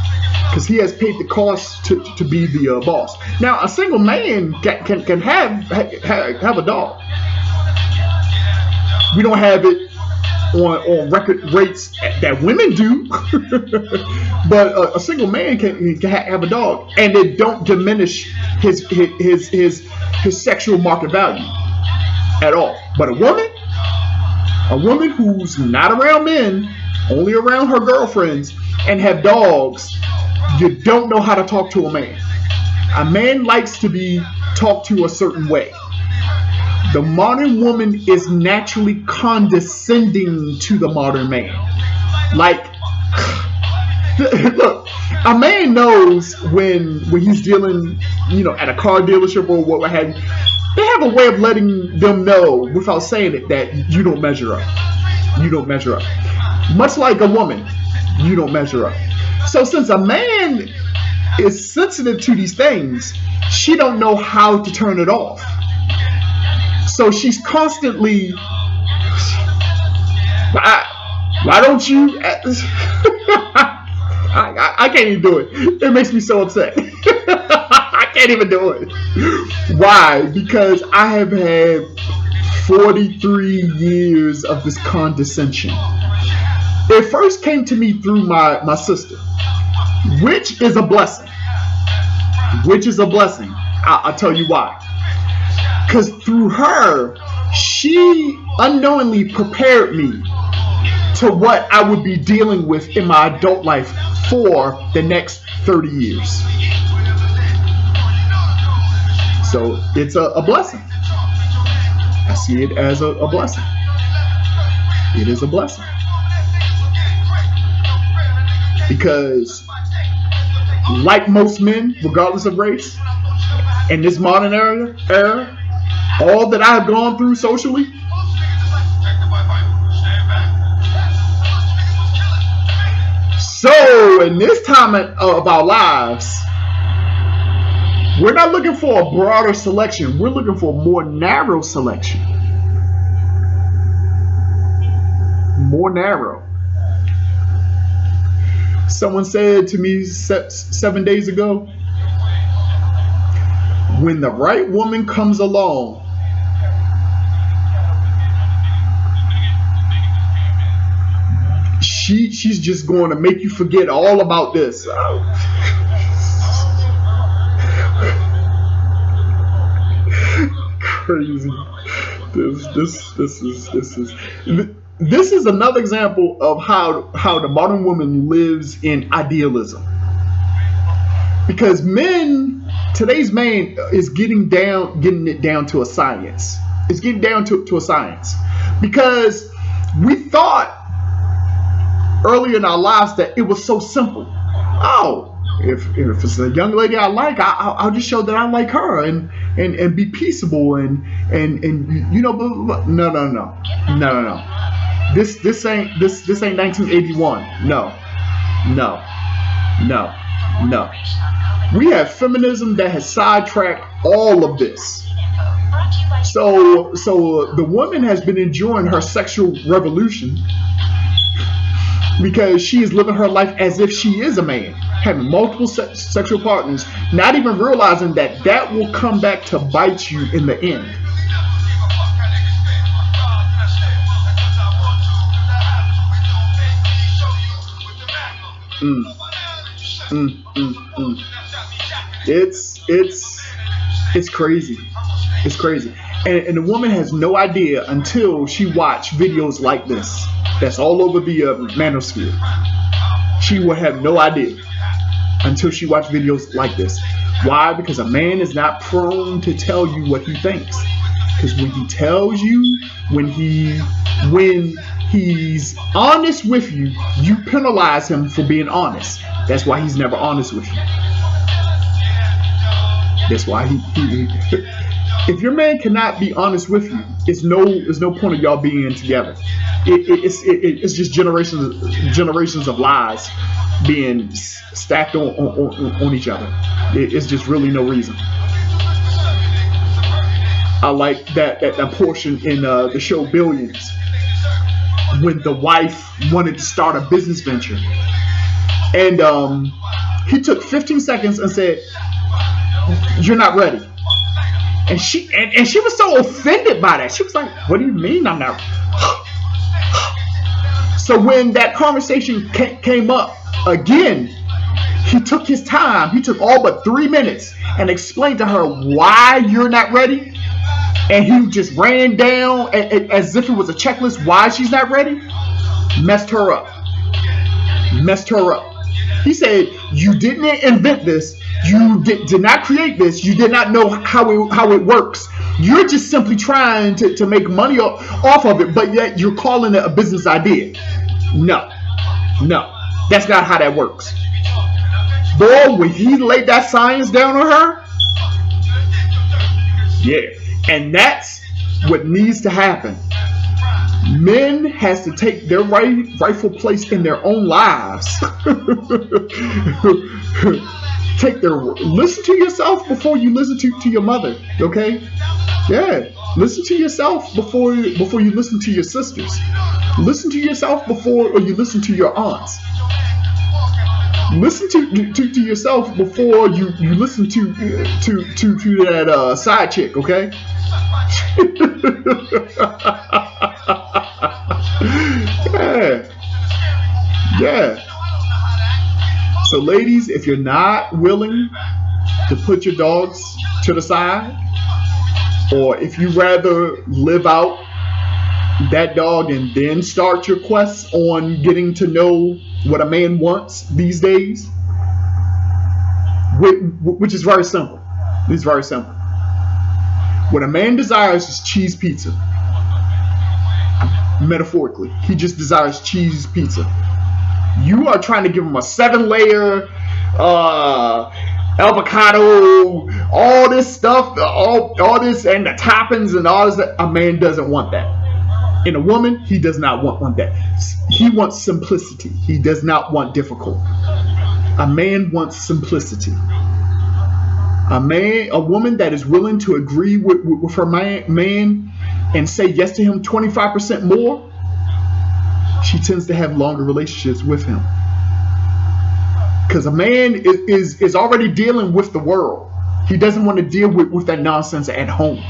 Because he has paid the cost to be the boss. Now, a single man can have a dog. We don't have it on record rates that women do, but a single man can have a dog, and it don't diminish his sexual market value at all. But a woman who's not around men, only around her girlfriends, and have dogs, you don't know how to talk to a man. A man likes to be talked to a certain way. The modern woman is naturally condescending to the modern man. Like, look, a man knows when he's dealing, at a car dealership or what have you. They have a way of letting them know without saying it that you don't measure up. You don't measure up. Much like a woman, you don't measure up. So since a man is sensitive to these things, she don't know how to turn it off. So she's constantly, why don't you? I can't even do it. It makes me so upset. I can't even do it. Why? Because I have had 43 years of this condescension. It first came to me through my sister, which is a blessing. Which is a blessing. I'll tell you why. Because through her, she unknowingly prepared me to what I would be dealing with in my adult life for the next 30 years. So it's a blessing. I see it as a blessing. It is a blessing. Because like most men, regardless of race, in this modern era, all that I have gone through socially, so in this time of our lives, we're not looking for a broader selection. We're looking for a more narrow selection. More narrow. Someone said to me 7 days ago, when the right woman comes along, she's just going to make you forget all about this. Crazy. This is another example of how the modern woman lives in idealism. Because today's man is getting it down to a science. It's getting down to a science. Because we thought earlier in our lives that it was so simple. Oh, if it's a young lady I like, I'll just show that I like her and be peaceable and no. This ain't 1981. No. We have feminism that has sidetracked all of this. So the woman has been enjoying her sexual revolution because she is living her life as if she is a man. having multiple sexual partners, not even realizing that that will come back to bite you in the end. Mm, It's crazy. It's crazy. And the woman has no idea until she watched videos like this. That's all over the manosphere. She will have no idea until she watched videos like this. Why? Because a man is not prone to tell you what he thinks. Because when he tells you, when he's honest with you, you penalize him for being honest. That's why he's never honest with you. That's why he if your man cannot be honest with you, there's no point of y'all being together. It's just generations of lies being stacked on each other. It's just really no reason. I like that portion in the show Billions when the wife wanted to start a business venture, and he took 15 seconds and said, "You're not ready." And she was so offended by that. She was like, "What do you mean I'm not?" So when that conversation came up again, he took his time. He took all but 3 minutes and explained to her why you're not ready. And he just ran down as if it was a checklist why she's not ready. Messed her up. He said, "You didn't invent this. You did not create this. You did not know how it works. You're just simply trying to make money off of it, but yet you're calling it a business idea." No, that's not how that works. Boy, when he laid that science down on her, yeah, and that's what needs to happen. Men has to take their rightful place in their own lives. Listen to yourself before you listen to your mother, okay? Yeah, listen to yourself before you listen to your sisters. Listen to yourself before you listen to your aunts. Listen to yourself before you listen to that side chick, okay? Yeah. So ladies, if you're not willing to put your dogs to the side, or if you rather live out that dog and then start your quest on getting to know what a man wants these days, which is very simple. It's very simple. What a man desires is cheese pizza. Metaphorically, he just desires cheese pizza. You are trying to give him a 7-layer avocado, all this stuff, all this, and the toppings and all this. A man doesn't want that. In a woman, he does not want that. He wants simplicity. He does not want difficult. A man wants simplicity. A woman that is willing to agree with her man and say yes to him 25% more, she tends to have longer relationships with him. Because a man is already dealing with the world. He doesn't want to deal with that nonsense at home.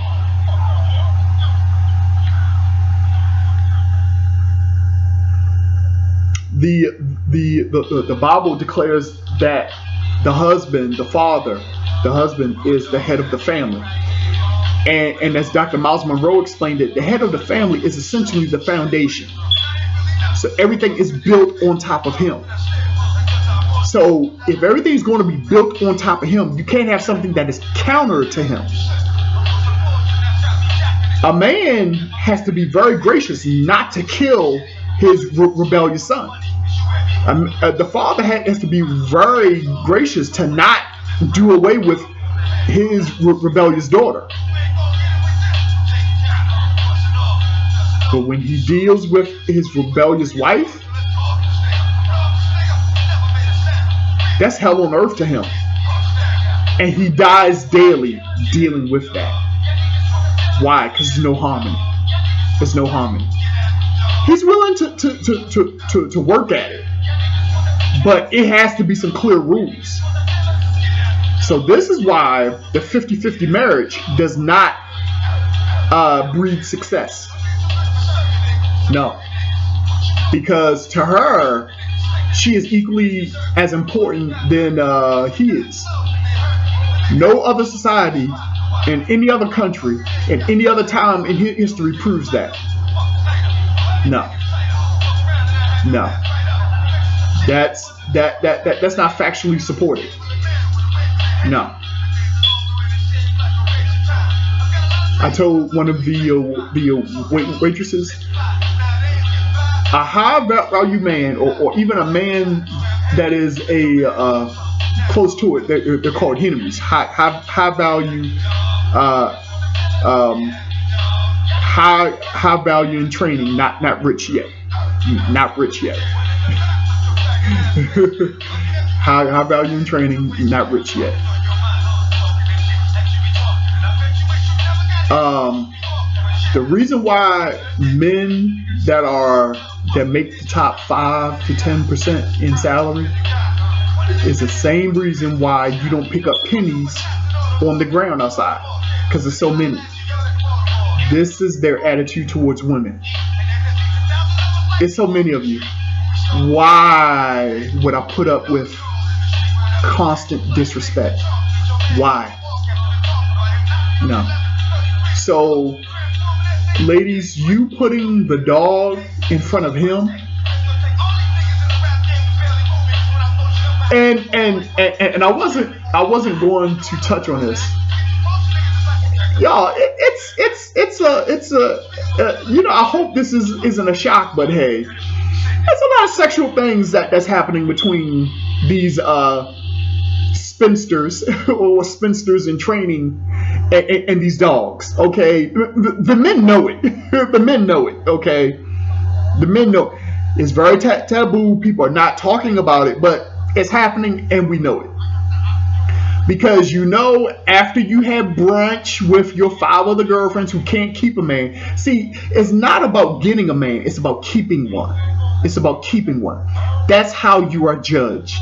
The Bible declares that the husband is the head of the family. And as Dr. Miles Monroe explained it, the head of the family is essentially the foundation. So everything is built on top of him. So if everything is going to be built on top of him, you can't have something that is counter to him. A man has to be very gracious not to kill his rebellious son. The father has to be very gracious to not do away with his rebellious daughter. But when he deals with his rebellious wife, that's hell on earth to him. And he dies daily dealing with that. Why? Because there's no harmony. There's no harmony. He's willing to work at it. but it has to be some clear rules. So this is why the 50-50 marriage does not breed success. No. Because to her, she is equally as important than he is. No other society in any other country in any other time in history proves that. No. No. That's not factually supported. No. I told one of the waitresses, a high value man, or even a man that is a close to it, they're called enemies. High value, high value in training, not rich yet, not rich yet. high value in training, not rich yet. The reason why men that make the top 5 to 10% in salary is the same reason why you don't pick up pennies on the ground outside, because there's so many. This is their attitude towards women. There's so many of you. Why would I put up with constant disrespect? Why? No. So, ladies, you putting the dog in front of him, and I wasn't going to touch on this, y'all. It's a you know, I hope this isn't a shock, but hey, there's a lot of sexual things that's happening between these spinsters or spinsters in training and these dogs. Okay, the men know it. The men know it. Okay, the men know it. It's very taboo. People are not talking about it, but it's happening, and we know it. Because you know, after you have brunch with your 5 other girlfriends who can't keep a man, see, it's not about getting a man, it's about keeping one. It's about keeping one. That's how you are judged.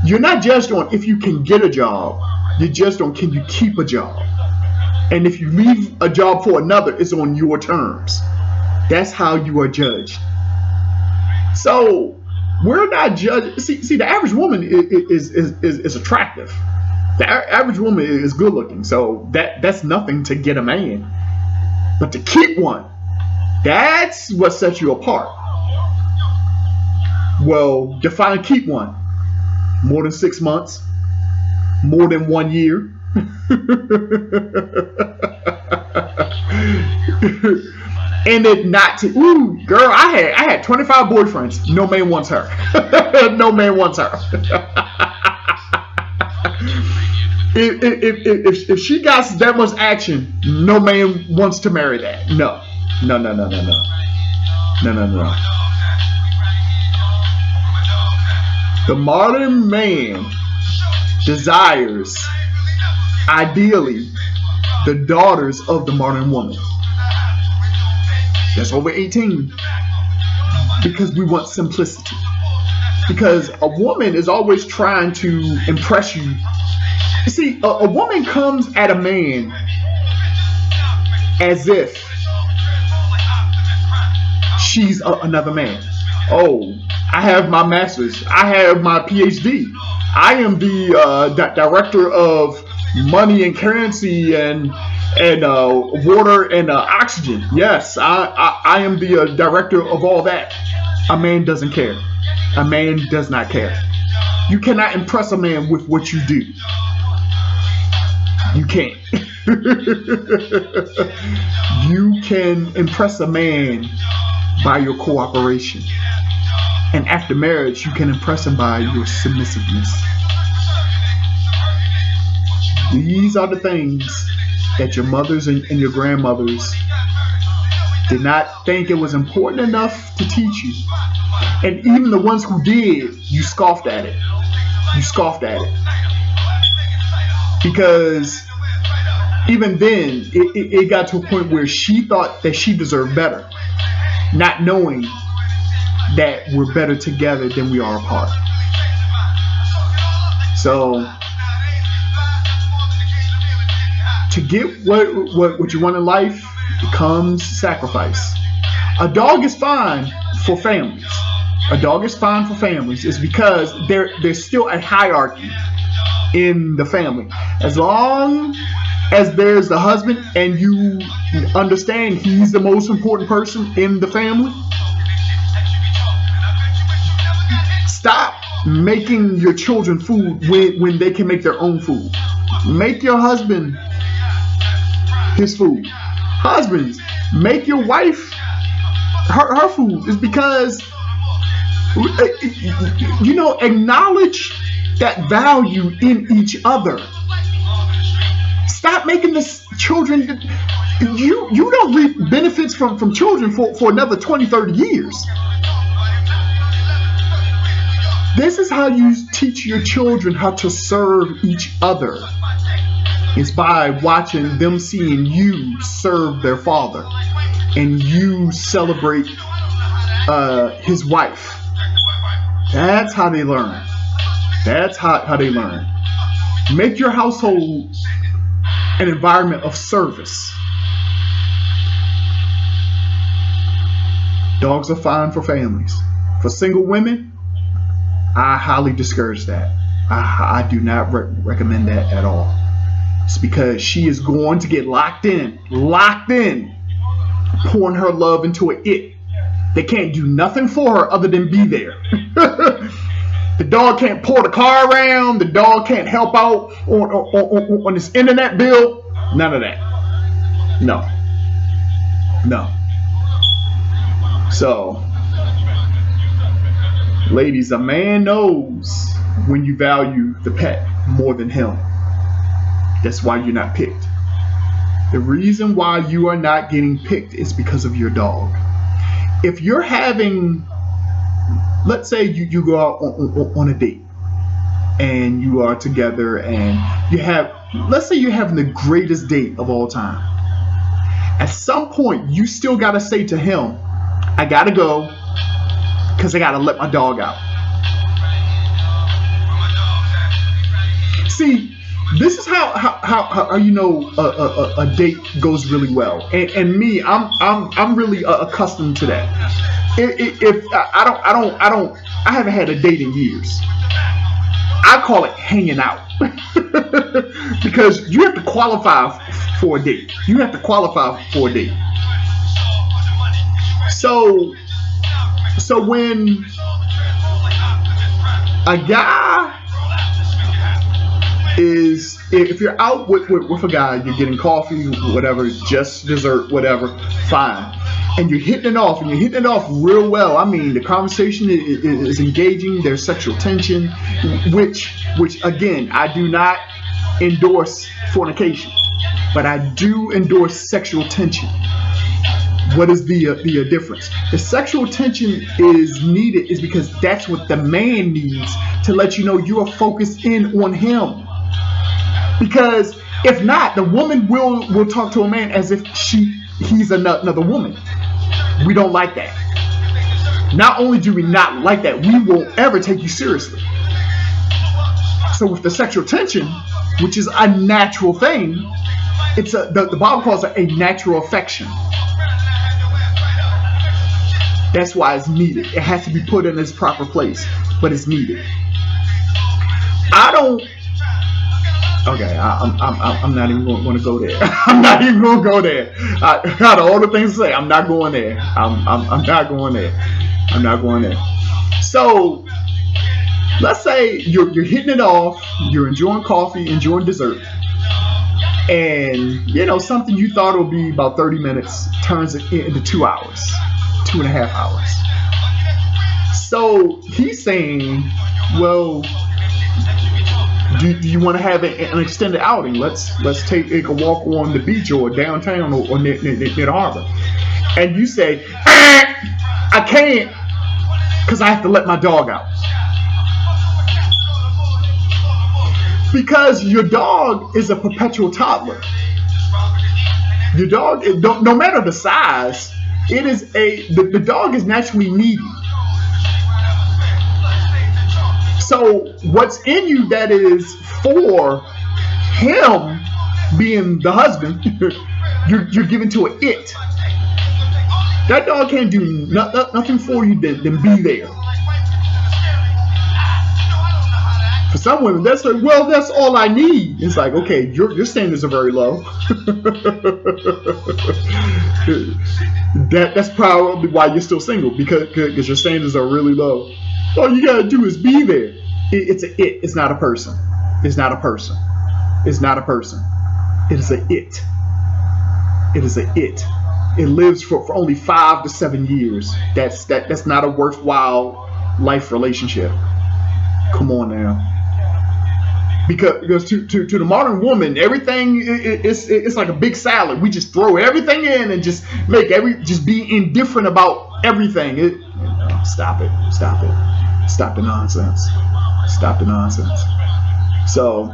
You're not judged on if you can get a job, you're judged on can you keep a job. And if you leave a job for another, it's on your terms. That's how you are judged. So we're not judged. See, the average woman is attractive. The average woman is good looking. So that's nothing to get a man. But to keep one, that's what sets you apart. Well, define keep one. More than 6 months. More than 1 year. And it not to, ooh, girl, I had 25 boyfriends. No man wants her. No man wants her. If she got that much action, no man wants to marry that. No. The modern man desires, ideally, the daughters of the modern woman. That's over 18. Because we want simplicity. Because a woman is always trying to impress you. You see, a woman comes at a man as if she's another man. Oh, I have my master's. I have my PhD. I am the director of money and currency and water and oxygen. Yes, I am the director of all that. A man doesn't care. A man does not care. You cannot impress a man with what you do. You can't. You can impress a man by your cooperation. And after marriage, you can impress him by your submissiveness. These are the things that your mothers and your grandmothers did not think it was important enough to teach you. And even the ones who did, you scoffed at it. You scoffed at it. Because even then, it got to a point where she thought that she deserved better. Not knowing that we're better together than we are apart. So to get what you want in life, it comes sacrifice. A dog is fine for families. A dog is fine for families. It's because there's still a hierarchy in the family. As long as there's the husband and you understand he's the most important person in the family, stop making your children food when they can make their own food. Make your husband his food. Husbands, make your wife her food. It's because, acknowledge that value in each other. Stop making this children. You don't reap benefits from children for another 20, 30 years. This is how you teach your children how to serve each other. It's by watching them seeing you serve their father and you celebrate his wife. That's how they learn. That's how they learn. Make your household an environment of service. Dogs are fine for families. For single women, I highly discourage that. I do not recommend that at all. It's because she is going to get locked in, pouring her love into it. They can't do nothing for her other than be there. The dog can't pour the car around. The dog can't help out on this internet bill. None of that. No. So, ladies, a man knows when you value the pet more than him. That's why you're not picked. The reason why you are not getting picked is because of your dog. If you're having, let's say you go out on a date and you are together and let's say you're having the greatest date of all time. At some point, you still got to say to him, I got to go because I got to let my dog out. See, this is how a date goes really well, and me, I'm really accustomed to that. If I haven't had a date in years. I call it hanging out because you have to qualify for a date. So when a guy if you're out with a guy, you're getting coffee, whatever, just dessert, whatever, fine. And you're hitting it off real well. I mean, the conversation is engaging. There's sexual tension, which again, I do not endorse fornication, but I do endorse sexual tension. What is the difference? The sexual tension is needed is because that's what the man needs to let you know you are focused in on him. Because if not, the woman will talk to a man as if he's another woman. We don't like that. Not only do we not like that, we won't ever take you seriously. So with the sexual tension, which is a natural thing, it's the Bible calls it a natural affection. That's why it's needed. It has to be put in its proper place, but it's needed. Okay, I'm not even going to go there. I'm not even going to go there. I got all the things to say. I'm not going there. I'm not going there. I'm not going there. So let's say you're hitting it off. You're enjoying coffee, enjoying dessert, and something you thought would be about 30 minutes turns it into 2 hours, 2.5 hours. So he's saying, well, do you want to have an extended outing? Let's take a walk on the beach or downtown or near the harbor. And you say, I can't because I have to let my dog out. Because your dog is a perpetual toddler. Your dog, no matter the size, the dog is naturally needy. So what's in you that is for him being the husband, you're giving to an it. That dog can't do nothing for you than be there. For some women, that's like, well, that's all I need. It's like, okay, your standards are very low. That's probably why you're still single, because your standards are really low. All you gotta do is be there. It's a it. It's not a person. It's not a person. It's not a person. It is a it. It is a it. It lives for only 5 to 7 years. That's not a worthwhile life relationship. Come on now. Because to the modern woman, everything it's like a big salad. We just throw everything in and just just be indifferent about everything. Stop it. Stop it. Stop the nonsense. Stop the nonsense. So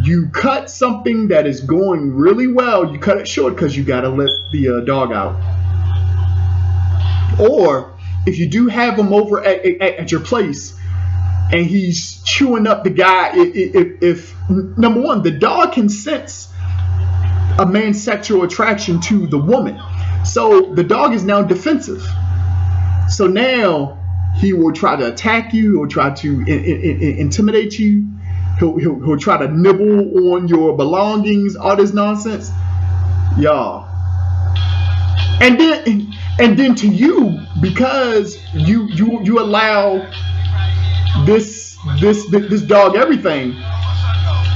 you cut something that is going really well, you cut it short because you gotta let the dog out. Or if you do have him over at your place and he's chewing up the guy, if number one, the dog can sense a man's sexual attraction to the woman, so the dog is now defensive. So now he will try to attack you or try to intimidate you. He'll try to nibble on your belongings, all this nonsense, y'all. And then to you, because you allow this dog everything,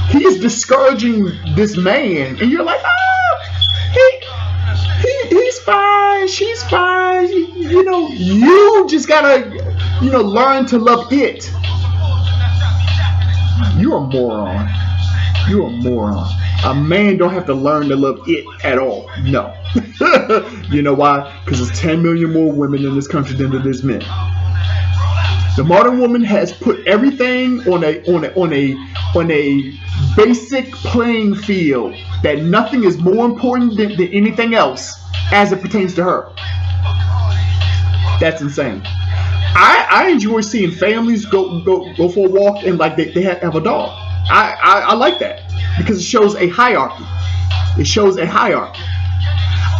he is discouraging this man, and you're like, he's fine, she's fine. You just gotta learn to love it. You're a moron. You're a moron. A man don't have to learn to love it at all. No. You know why? Because there's 10 million more women in this country than there is men. The modern woman has put everything on a basic playing field, that nothing is more important than anything else as it pertains to her. That's insane. I enjoy seeing families go for a walk and like they have a dog. I like that because it shows a hierarchy. It shows a hierarchy.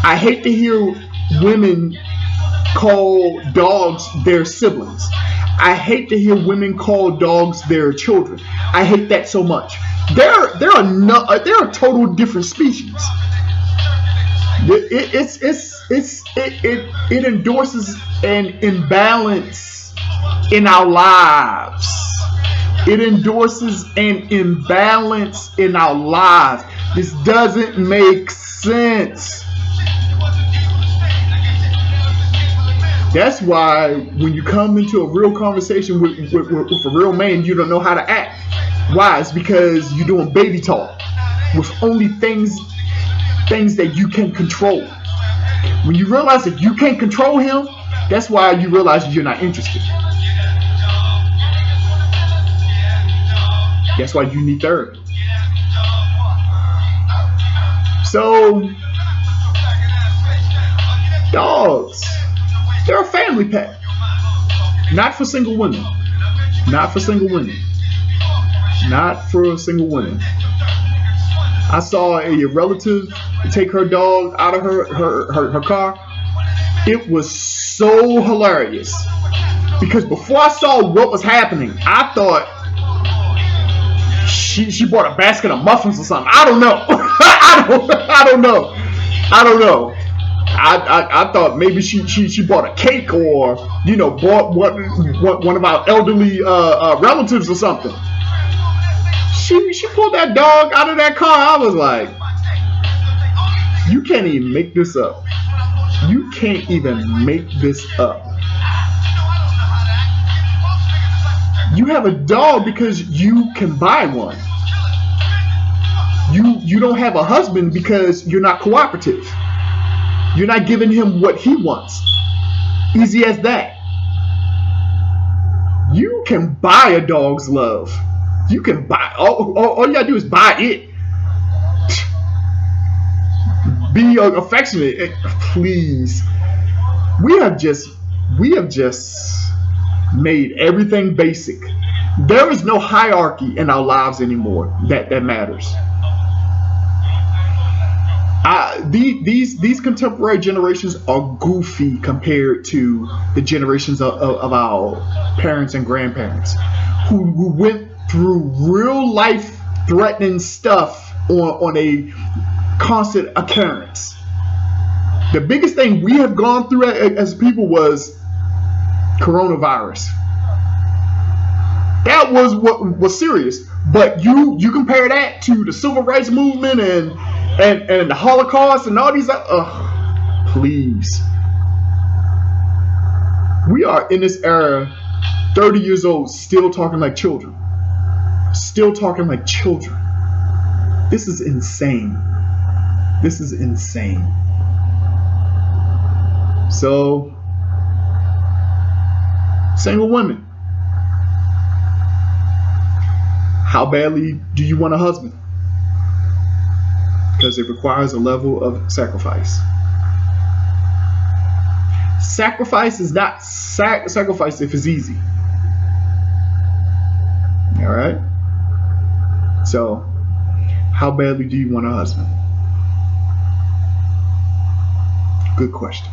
I hate to hear women call dogs their siblings. I hate to hear women call dogs their children. I hate that so much. They're a total different species. It endorses an imbalance in our lives. It endorses an imbalance in our lives. This doesn't make sense. That's why when you come into a real conversation with a real man, you don't know how to act. Why? It's because you're doing baby talk with only things that you can control. When you realize that you can't control him, that's why you realize you're not interested. That's why you need therapy. So, dogs, they're a family pet. Not for single women. Not for single women. Not for single women. I saw a relative take her dog out of her car. It was so hilarious. Because before I saw what was happening, I thought she bought a basket of muffins or something. I don't know. I don't know. I thought maybe she bought a cake or bought one of our elderly relatives or something. She pulled that dog out of that car. I was like, you can't even make this up. You can't even make this up. You have a dog because you can buy one. You don't have a husband because you're not cooperative. You're not giving him what he wants. Easy as that. You can buy a dog's love. You can buy. All you gotta do is buy it. Be affectionate, please. We have just made everything basic. There is no hierarchy in our lives anymore that matters. These contemporary generations are goofy compared to the generations of our parents and grandparents who went through real life threatening stuff on a constant occurrence. The biggest thing we have gone through as people was coronavirus. That was what was serious. But you compare that to the civil rights movement and the Holocaust and all these. Please. We are in this era, 30 years old, still talking like children. Still talking like children. This is insane. This is insane. So, single women, how badly do you want a husband? Because it requires a level of sacrifice. Sacrifice is not sacrifice if it's easy. All right? So, how badly do you want a husband? Good question.